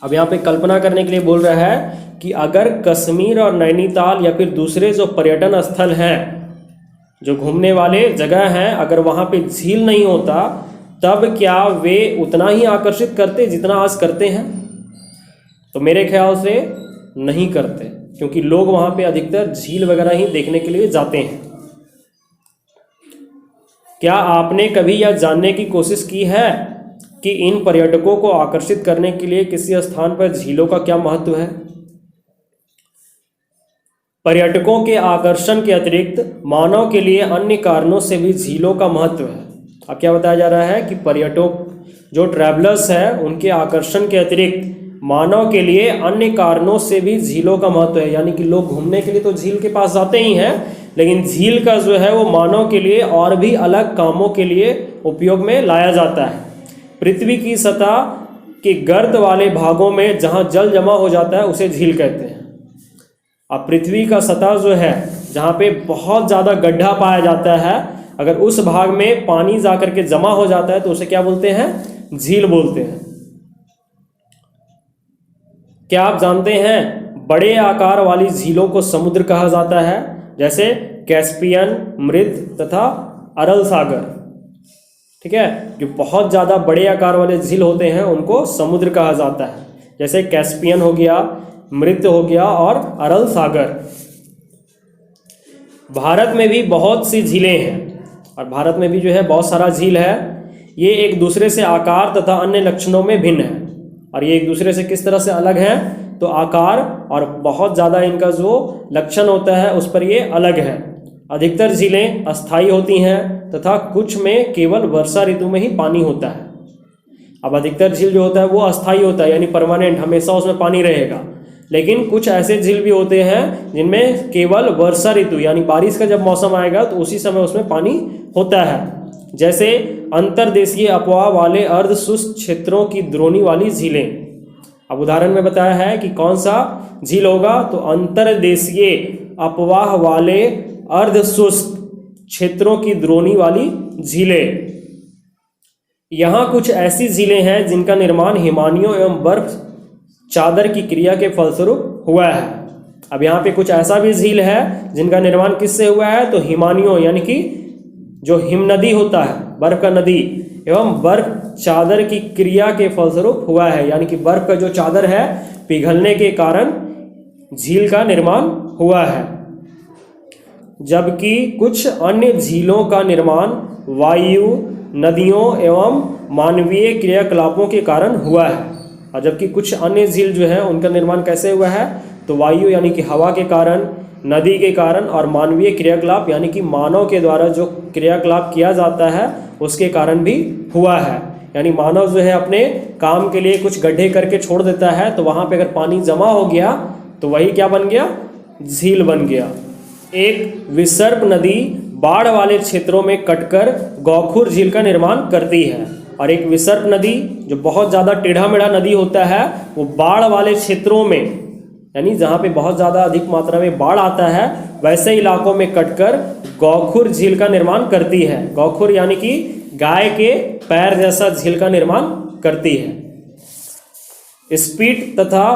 अब यहाँ पे कल्पना करने के लिए बोल रहा है कि अगर कश्मीर और नैनीताल या फिर दूसरे जो पर्यटन स्थल हैं, जो घूमने वाले जगह हैं, अगर वहाँ पे झील नहीं होता तब क्या वे उतना ही आकर्षित करते जितना आज करते हैं। तो मेरे ख्याल से नहीं करते, क्योंकि लोग वहाँ पे अधिकतर झील वगैरह ही देखने के लिए जाते हैं। क्या आपने कभी यह जानने की कोशिश की है कि इन पर्यटकों को आकर्षित करने के लिए किसी स्थान पर झीलों का क्या महत्व है। पर्यटकों के आकर्षण के अतिरिक्त मानव के लिए अन्य कारणों से भी झीलों का महत्व है। अब क्या बताया जा रहा है कि पर्यटक जो ट्रैवलर्स हैं उनके आकर्षण के अतिरिक्त मानव के लिए अन्य कारणों से भी झीलों का महत्व है। यानी कि लोग घूमने के लिए तो झील के पास जाते ही हैं, लेकिन झील का जो है वो मानव के लिए और भी अलग कामों के लिए उपयोग में लाया जाता है। पृथ्वी की सतह के गर्त वाले भागों में जहाँ जल जमा हो जाता है उसे झील कहते हैं। अब पृथ्वी का सतह जो है जहाँ पे बहुत ज़्यादा गड्ढा पाया जाता है, अगर उस भाग में पानी जाकर के जमा हो जाता है तो उसे क्या बोलते हैं, झील बोलते हैं। क्या आप जानते हैं बड़े आकार वाली झीलों को समुद्र कहा जाता है, जैसे कैस्पियन, मृत तथा अरल सागर। ठीक है, जो बहुत ज़्यादा बड़े आकार वाले झील होते हैं उनको समुद्र कहा जाता है, जैसे कैस्पियन हो गया, मृत हो गया और अरल सागर। भारत में भी बहुत सी झीलें हैं और भारत में भी जो है बहुत सारा झील है। ये एक दूसरे से आकार तथा अन्य लक्षणों में भिन्न है। और ये एक दूसरे से किस तरह से अलग है, तो आकार और बहुत ज़्यादा इनका जो लक्षण होता है उस पर ये अलग है। अधिकतर झीलें अस्थायी होती हैं तथा कुछ में केवल वर्षा ऋतु में ही पानी होता है। अब अधिकतर झील जो होता है वो अस्थायी होता है, यानी परमानेंट, हमेशा उसमें पानी रहेगा। लेकिन कुछ ऐसे झील भी होते हैं जिनमें केवल वर्षा ऋतु यानी बारिश का जब मौसम आएगा तो उसी समय उसमें पानी होता है, जैसे अंतर्देशीय अपवाह वाले अर्ध शुष्क क्षेत्रों की द्रोणी वाली झीलें। अब उदाहरण में बताया है कि कौन सा झील होगा, तो अंतर्देशीय अपवाह वाले अर्ध शुष्क क्षेत्रों की द्रोणी वाली झीलें। यहाँ कुछ ऐसी झीलें हैं जिनका निर्माण हिमानियों एवं बर्फ चादर की क्रिया के फलस्वरूप हुआ है। अब यहाँ पे कुछ ऐसा भी झील है जिनका निर्माण किससे हुआ है, तो हिमानियों यानी कि जो हिम नदी होता है, बर्फ का नदी, एवं बर्फ चादर की क्रिया के फलस्वरूप हुआ है। यानी कि बर्फ का जो चादर है पिघलने के कारण झील का निर्माण हुआ है। जबकि कुछ अन्य झीलों का निर्माण वायु, नदियों एवं मानवीय क्रियाकलापों के कारण हुआ है। और जबकि कुछ अन्य झील जो है उनका निर्माण कैसे हुआ है, तो वायु यानी कि हवा के कारण, नदी के कारण और मानवीय क्रियाकलाप यानी कि मानव के द्वारा जो क्रियाकलाप किया जाता है उसके कारण भी हुआ है। यानी मानव जो है अपने काम के लिए कुछ गड्ढे करके छोड़ देता है, तो वहाँ पे अगर पानी जमा हो गया तो वही क्या बन गया, झील बन गया। एक विसर्प नदी बाढ़ वाले क्षेत्रों में कटकर गौखुर झील का निर्माण करती है, और एक विसर्प नदी जो बहुत ज़्यादा टेढ़ा मेढ़ा नदी होता है वो बाढ़ वाले क्षेत्रों में, यानी जहाँ पे बहुत ज़्यादा अधिक मात्रा में बाढ़ आता है वैसे इलाकों में कटकर गौखुर झील का निर्माण करती है। गौखुर यानी कि गाय के पैर जैसा झील का निर्माण करती है। स्पीट तथा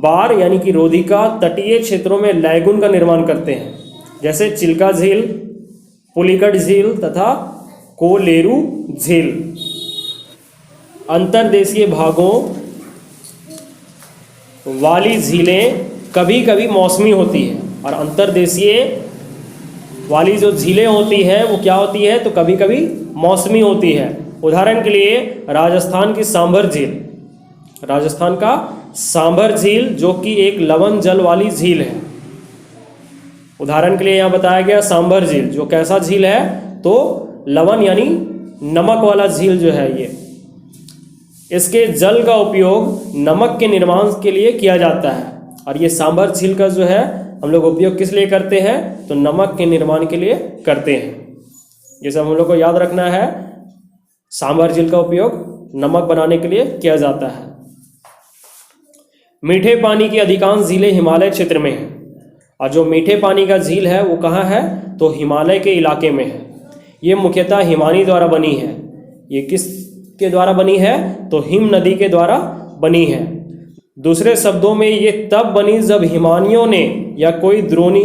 बार यानी कि रोधिका तटीय क्षेत्रों में लैगून का निर्माण करते हैं, जैसे चिल्का झील, पुलिकट झील तथा कोलेरू झील। अंतर्देशीय भागों वाली झीलें कभी कभी मौसमी होती है, और अंतर्देशीय वाली जो झीलें होती हैं वो क्या होती है, तो कभी कभी मौसमी होती है। उदाहरण के लिए राजस्थान की सांभर झील, राजस्थान का सांभर झील जो कि एक लवण जल वाली झील है। उदाहरण के लिए यहाँ बताया गया सांभर झील जो कैसा झील है, तो लवण यानी नमक वाला झील जो है ये। इसके जल का उपयोग नमक के निर्माण के लिए किया जाता है, और ये सांभर झील का जो है हम लोग उपयोग किस लिए करते हैं, तो नमक के निर्माण के लिए करते हैं। ये सब हम लोग को याद रखना है, सांभर झील का उपयोग नमक बनाने के लिए किया जाता है। मीठे पानी की अधिकांश झीलें हिमालय क्षेत्र में हैं, और जो मीठे पानी का झील है वो कहाँ है, तो हिमालय के इलाके में है। ये मुख्यतः हिमानी द्वारा बनी है। ये किस के द्वारा बनी है, तो हिम नदी के द्वारा बनी है। दूसरे शब्दों में ये तब बनी जब हिमानियों ने या कोई द्रोणी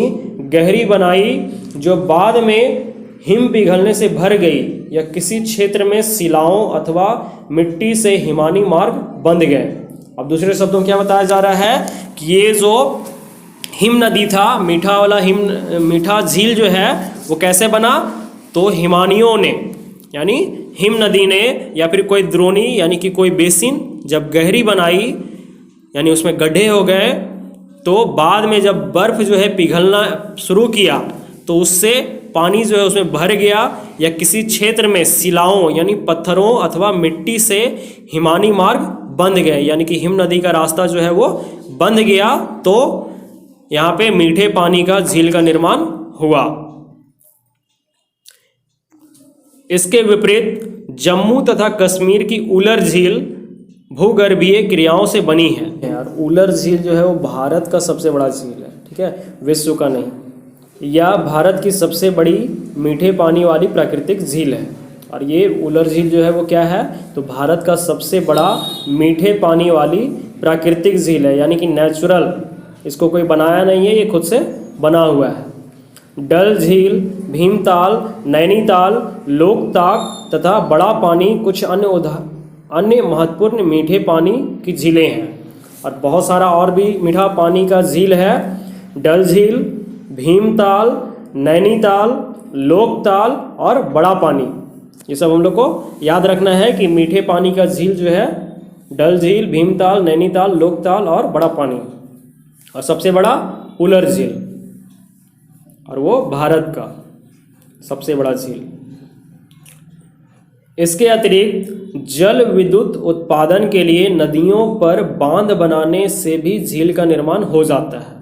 गहरी बनाई जो बाद में हिम पिघलने से भर गई, या किसी क्षेत्र में शिलाओं अथवा मिट्टी से हिमानी मार्ग बंध गए। अब दूसरे शब्दों में क्या बताया जा रहा है कि ये जो हिम नदी था, मीठा वाला मीठा झील जो है वो कैसे बना, तो हिमानियों ने यानी हिम नदी ने या फिर कोई द्रोणी यानी कि कोई बेसिन जब गहरी बनाई, यानी उसमें गड्ढे हो गए, तो बाद में जब बर्फ़ जो है पिघलना शुरू किया तो उससे पानी जो है उसमें भर गया, या किसी क्षेत्र में शिलाओं यानी पत्थरों अथवा मिट्टी से हिमानी मार्ग बंध गए, यानी कि हिम नदी का रास्ता जो है वो बंध गया, तो यहाँ पे मीठे पानी का झील का निर्माण हुआ। इसके विपरीत जम्मू तथा कश्मीर की उलर झील भूगर्भीय क्रियाओं से बनी है। यार उलर झील जो है वो भारत का सबसे बड़ा झील है, ठीक है, विश्व का नहीं। यह भारत की सबसे बड़ी मीठे पानी वाली प्राकृतिक झील है, और ये उलर झील जो है वो क्या है, तो भारत का सबसे बड़ा मीठे पानी वाली प्राकृतिक झील है, यानी कि नेचुरल, इसको कोई बनाया नहीं है, ये खुद से बना हुआ है। डल झील, भीमताल, नैनीताल, लोकताक तथा बड़ा पानी कुछ अन्य महत्वपूर्ण मीठे पानी की झीलें हैं, और बहुत सारा और भी मीठा पानी का झील है। डल झील, भीमताल, नैनीताल, लोकताल और बड़ा पानी, ये सब हम लोग को याद रखना है कि मीठे पानी का झील जो है डल झील, भीमताल, नैनीताल, लोकताल और बड़ा पानी, और सबसे बड़ा उलर झील, और वो भारत का सबसे बड़ा झील। इसके अतिरिक्त जल विद्युत उत्पादन के लिए नदियों पर बांध बनाने से भी झील का निर्माण हो जाता है।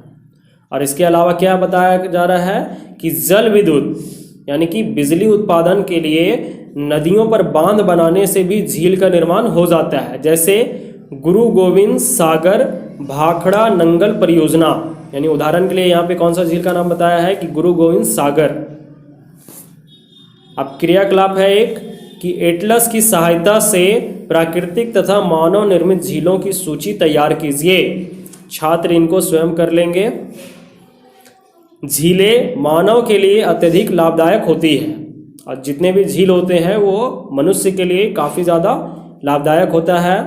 और इसके अलावा क्या बताया जा रहा है कि जल विद्युत यानी कि बिजली उत्पादन के लिए नदियों पर बांध बनाने से भी झील का निर्माण हो जाता है, जैसे गुरु गोविंद सागर भाखड़ा नंगल परियोजना। यानी उदाहरण के लिए यहाँ पे कौन सा झील का नाम बताया है कि गुरु गोविंद सागर। अब क्रियाकलाप है एक कि एटलस की सहायता से प्राकृतिक तथा मानव निर्मित झीलों की सूची तैयार कीजिए। छात्र इनको स्वयं कर लेंगे। झीलें मानव के लिए अत्यधिक लाभदायक होती है, और जितने भी झील होते हैं वो मनुष्य के लिए काफ़ी ज़्यादा लाभदायक होता है।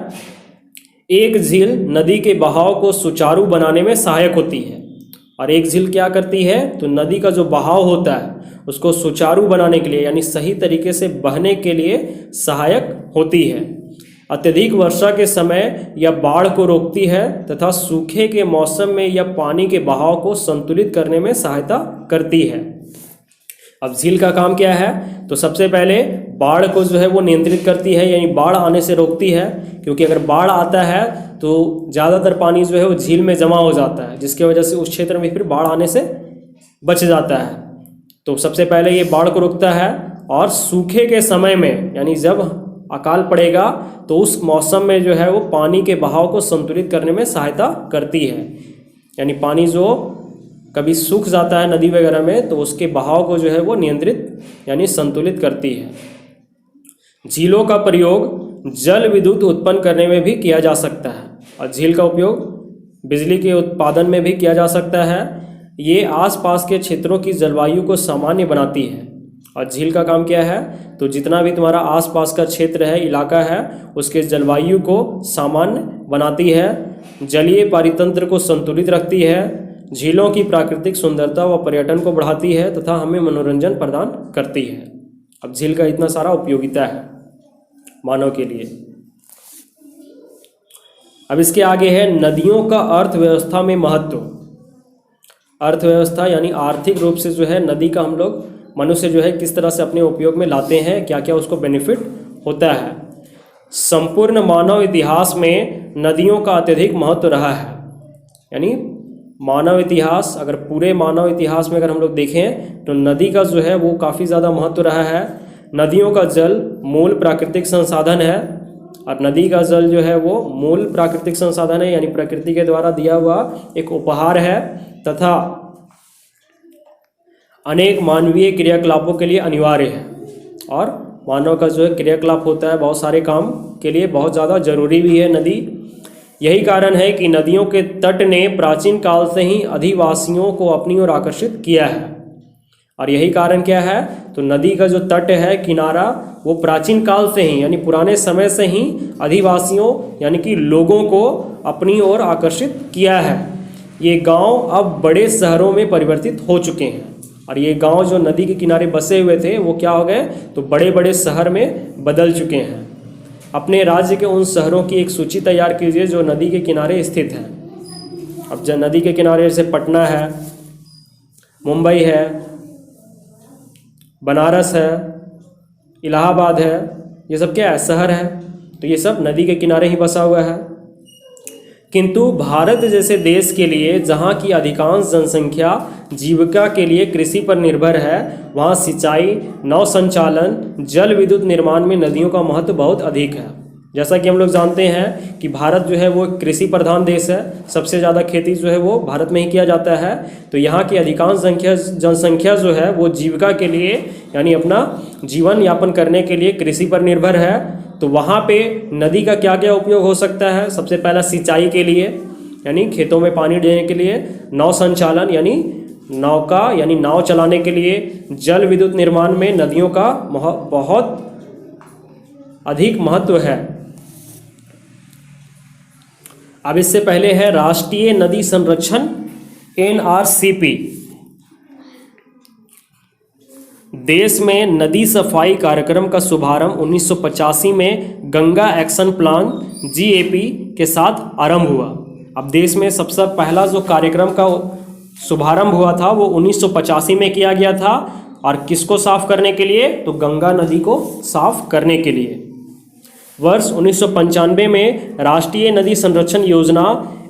एक झील नदी के बहाव को सुचारू बनाने में सहायक होती है, और एक झील क्या करती है तो नदी का जो बहाव होता है उसको सुचारू बनाने के लिए यानी सही तरीके से बहने के लिए सहायक होती है। अत्यधिक वर्षा के समय यह बाढ़ को रोकती है तथा सूखे के मौसम में यह पानी के बहाव को संतुलित करने में सहायता करती है। अब झील का काम क्या है तो सबसे पहले बाढ़ को जो है वो नियंत्रित करती है, यानी बाढ़ आने से रोकती है, क्योंकि अगर बाढ़ आता है तो ज़्यादातर पानी जो है वो झील में जमा हो जाता है, जिसकी वजह से उस क्षेत्र में फिर बाढ़ आने से बच जाता है। तो सबसे पहले ये बाढ़ को रोकता है, और सूखे के समय में यानी जब अकाल पड़ेगा तो उस मौसम में जो है वो पानी के बहाव को संतुलित करने में सहायता करती है। यानी पानी जो कभी सूख जाता है नदी वगैरह में तो उसके बहाव को जो है वो नियंत्रित यानी संतुलित करती है। झीलों का प्रयोग जल विद्युत उत्पन्न करने में भी किया जा सकता है, और झील का उपयोग बिजली के उत्पादन में भी किया जा सकता है। ये आसपास के क्षेत्रों की जलवायु को सामान्य बनाती है। और झील का काम क्या है, तो जितना भी तुम्हारा आसपास का क्षेत्र है, इलाका है, उसके जलवायु को सामान्य बनाती है, जलीय पारितंत्र को संतुलित रखती है, झीलों की प्राकृतिक सुंदरता व पर्यटन को बढ़ाती है तथा हमें मनोरंजन प्रदान करती है। अब झील का इतना सारा उपयोगिता है मानव के लिए। अब इसके आगे है नदियों का अर्थव्यवस्था में महत्व। अर्थव्यवस्था यानी आर्थिक रूप से जो है नदी का हम लोग मनुष्य जो है किस तरह से अपने उपयोग में लाते हैं, क्या क्या उसको बेनिफिट होता है। संपूर्ण मानव इतिहास में नदियों का अत्यधिक महत्व रहा है। यानी मानव इतिहास, अगर पूरे मानव इतिहास में अगर हम लोग देखें तो नदी का जो है वो काफ़ी ज़्यादा महत्व रहा है। नदियों का जल मूल प्राकृतिक संसाधन है, और नदी का जल जो है वो मूल प्राकृतिक संसाधन है, यानी प्रकृति के द्वारा दिया हुआ एक उपहार है, तथा अनेक मानवीय क्रियाकलापों के लिए अनिवार्य है। और मानव का जो है क्रियाकलाप होता है बहुत सारे काम के लिए बहुत ज़्यादा जरूरी भी है नदी। यही कारण है कि नदियों के तट ने प्राचीन काल से ही अधिवासियों को अपनी ओर आकर्षित किया है। और यही कारण क्या है, तो नदी का जो तट है, किनारा, वो प्राचीन काल से ही यानी पुराने समय से ही अधिवासियों यानी कि लोगों को अपनी ओर आकर्षित किया है। ये गांव अब बड़े शहरों में परिवर्तित हो चुके हैं, और ये गांव जो नदी के किनारे बसे हुए थे वो क्या हो गए, तो बड़े बड़े शहर में बदल चुके हैं। अपने राज्य के उन शहरों की एक सूची तैयार कीजिए जो नदी के किनारे स्थित हैं। अब जब नदी के किनारे जैसे पटना है, मुंबई है, बनारस है, इलाहाबाद है, ये सब क्या है, शहर है। तो ये सब नदी के किनारे ही बसा हुआ है। किंतु भारत जैसे देश के लिए जहाँ की अधिकांश जनसंख्या जीविका के लिए कृषि पर निर्भर है, वहाँ सिंचाई, नौ संचालन, जल विद्युत निर्माण में नदियों का महत्व बहुत अधिक है। जैसा कि हम लोग जानते हैं कि भारत जो है वो कृषि प्रधान देश है, सबसे ज़्यादा खेती जो है वो भारत में ही किया जाता है। तो यहाँ की अधिकांश जनसंख्या जो है वो जीविका के लिए यानी अपना जीवन यापन करने के लिए कृषि पर निर्भर है। तो वहाँ पे नदी का क्या क्या उपयोग हो सकता है, सबसे पहला सिंचाई के लिए यानी खेतों में पानी देने के लिए, नौ संचालन यानी नौका यानी नाव चलाने के लिए, जल विद्युत निर्माण में नदियों का बहुत अधिक महत्व है। अब इससे पहले है राष्ट्रीय नदी संरक्षण NRCP। देश में नदी सफाई कार्यक्रम का शुभारंभ 1985 में गंगा एक्शन प्लान GAP के साथ आरंभ हुआ। अब देश में सबसे पहला जो कार्यक्रम का शुभारंभ हुआ था वो 1985 में किया गया था, और किसको साफ करने के लिए, तो गंगा नदी को साफ करने के लिए। वर्ष 1995 में राष्ट्रीय नदी संरक्षण योजना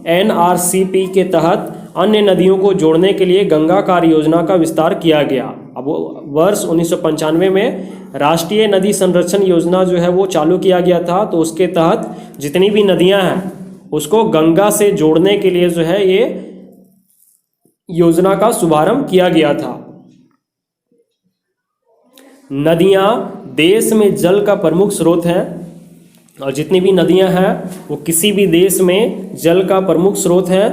NRCP के तहत अन्य नदियों को जोड़ने के लिए गंगा कार्य योजना का विस्तार किया गया। अब वर्ष 1995 में राष्ट्रीय नदी संरक्षण योजना जो है वो चालू किया गया था, तो उसके तहत जितनी भी नदियां हैं उसको गंगा से जोड़ने के लिए जो है ये योजना का शुभारंभ किया गया था। नदियां देश में जल का प्रमुख स्रोत हैं, और जितनी भी नदियां हैं वो किसी भी देश में जल का प्रमुख स्रोत हैं।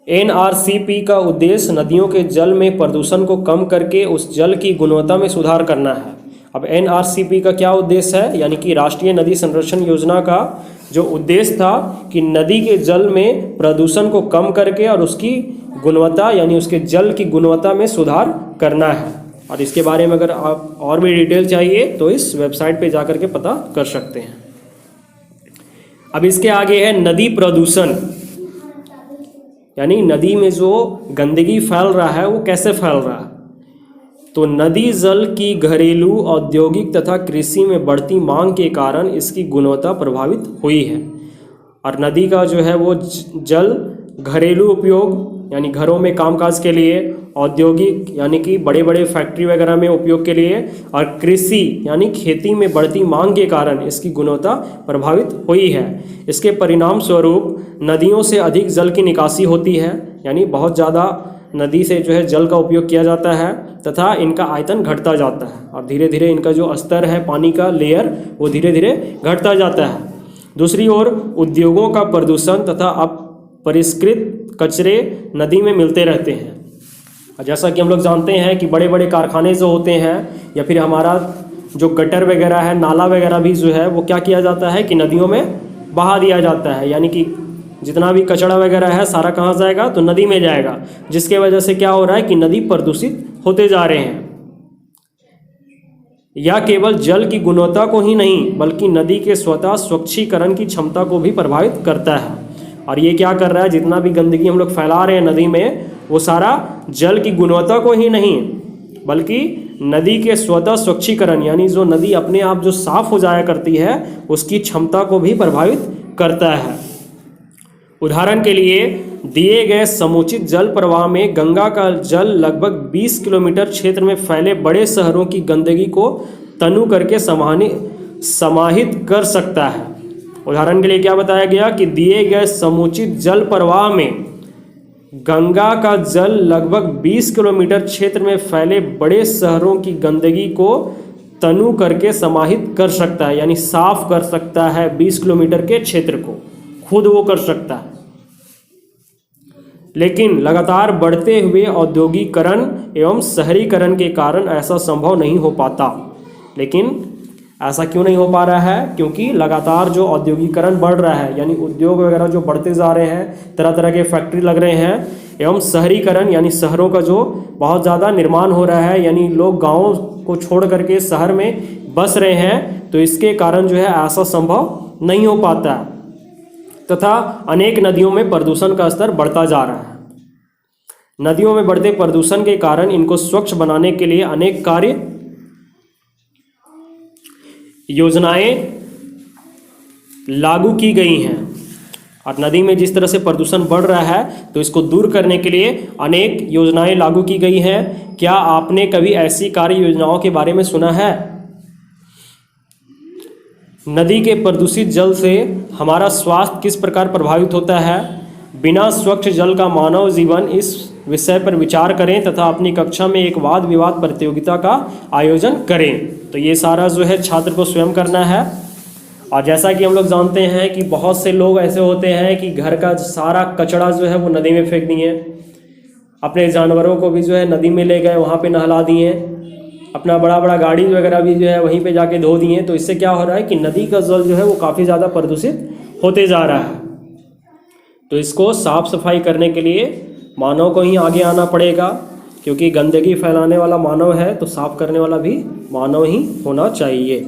NRCP का उद्देश्य नदियों के जल में प्रदूषण को कम करके उस जल की गुणवत्ता में सुधार करना है। अब NRCP का क्या उद्देश्य है, यानी कि राष्ट्रीय नदी संरक्षण योजना का जो उद्देश्य था कि नदी के जल में प्रदूषण को कम करके और उसकी गुणवत्ता यानी उसके जल की गुणवत्ता में सुधार करना है। और इसके बारे में अगर आप और भी डिटेल चाहिए तो इस वेबसाइट पे जाकर के पता कर सकते हैं। अब इसके आगे है नदी प्रदूषण, यानी नदी में जो गंदगी फैल रहा है वो कैसे फैल रहा है। तो नदी जल की घरेलू, औद्योगिक तथा कृषि में बढ़ती मांग के कारण इसकी गुणवत्ता प्रभावित हुई है। और नदी का जो है वो जल घरेलू उपयोग यानी घरों में कामकाज के लिए, औद्योगिक यानी कि बड़े बड़े फैक्ट्री वगैरह में उपयोग के लिए, और कृषि यानी खेती में बढ़ती मांग के कारण इसकी गुणवत्ता प्रभावित हुई है। इसके परिणाम स्वरूप नदियों से अधिक जल की निकासी होती है, यानी बहुत ज़्यादा नदी से जो है जल का उपयोग किया जाता है तथा इनका आयतन घटता जाता है और धीरे धीरे इनका जो स्तर है पानी का लेयर वो धीरे धीरे घटता जाता है। दूसरी ओर उद्योगों का प्रदूषण तथा अपरिष्कृत कचरे नदी में मिलते रहते हैं। जैसा कि हम लोग जानते हैं कि बड़े बड़े कारखाने जो होते हैं या फिर हमारा जो गटर वगैरह है, नाला वगैरह भी जो है वो क्या किया जाता है कि नदियों में बहा दिया जाता है, यानी कि जितना भी कचरा वगैरह है सारा कहाँ जाएगा तो नदी में जाएगा, जिसके वजह से क्या हो रहा है कि नदी प्रदूषित होते जा रहे हैं। या केवल जल की गुणवत्ता को ही नहीं बल्कि नदी के स्वतः स्वच्छीकरण की क्षमता को भी प्रभावित करता है। और ये क्या कर रहा है, जितना भी गंदगी हम लोग फैला रहे हैं नदी में वो सारा जल की गुणवत्ता को ही नहीं बल्कि नदी के स्वतः स्वच्छीकरण यानी जो नदी अपने आप जो साफ हो जाया करती है उसकी क्षमता को भी प्रभावित करता है। उदाहरण के लिए दिए गए समुचित जल प्रवाह में गंगा का जल लगभग 20 किलोमीटर क्षेत्र में फैले बड़े शहरों की गंदगी को तनु करके समाहित कर सकता है। उदाहरण के लिए क्या बताया गया कि दिए गए समुचित जल प्रवाह में गंगा का जल लगभग 20 किलोमीटर क्षेत्र में फैले बड़े शहरों की गंदगी को तनु करके समाहित कर सकता है, यानी साफ कर सकता है 20 किलोमीटर के क्षेत्र को खुद वो कर सकता है। लेकिन लगातार बढ़ते हुए औद्योगिकरण एवं शहरीकरण के कारण ऐसा संभव नहीं हो पाता। लेकिन ऐसा क्यों नहीं हो पा रहा है, क्योंकि लगातार जो औद्योगिकरण बढ़ रहा है यानी उद्योग वगैरह जो बढ़ते जा रहे हैं, तरह तरह के फैक्ट्री लग रहे हैं, एवं शहरीकरण यानी शहरों का जो बहुत ज़्यादा निर्माण हो रहा है, यानी लोग गाँव को छोड़ करके शहर में बस रहे हैं, तो इसके कारण जो है ऐसा संभव नहीं हो पाता है। तथा अनेक नदियों में प्रदूषण का स्तर बढ़ता जा रहा है। नदियों में बढ़ते प्रदूषण के कारण इनको स्वच्छ बनाने के लिए अनेक कार्य योजनाएं लागू की गई हैं। और नदी में जिस तरह से प्रदूषण बढ़ रहा है तो इसको दूर करने के लिए अनेक योजनाएं लागू की गई हैं। क्या आपने कभी ऐसी कार्य योजनाओं के बारे में सुना है? नदी के प्रदूषित जल से हमारा स्वास्थ्य किस प्रकार प्रभावित होता है? बिना स्वच्छ जल का मानव जीवन, इस विषय पर विचार करें तथा अपनी कक्षा में एक वाद विवाद प्रतियोगिता का आयोजन करें। तो ये सारा जो है छात्र को स्वयं करना है। और जैसा कि हम लोग जानते हैं कि बहुत से लोग ऐसे होते हैं कि घर का सारा कचरा जो है वो नदी में फेंक दिए, अपने जानवरों को भी जो है नदी में ले गए, वहाँ पे नहला दिए, अपना बड़ा बड़ा गाड़ी वगैरह भी जो है वहीं पे जाके धो दिए। तो इससे क्या हो रहा है कि नदी का जल जो है वो काफ़ी ज़्यादा प्रदूषित होते जा रहा है। तो इसको साफ सफाई करने के लिए मानव को ही आगे आना पड़ेगा, क्योंकि गंदगी फैलाने वाला मानव है तो साफ करने वाला भी मानव ही होना चाहिए।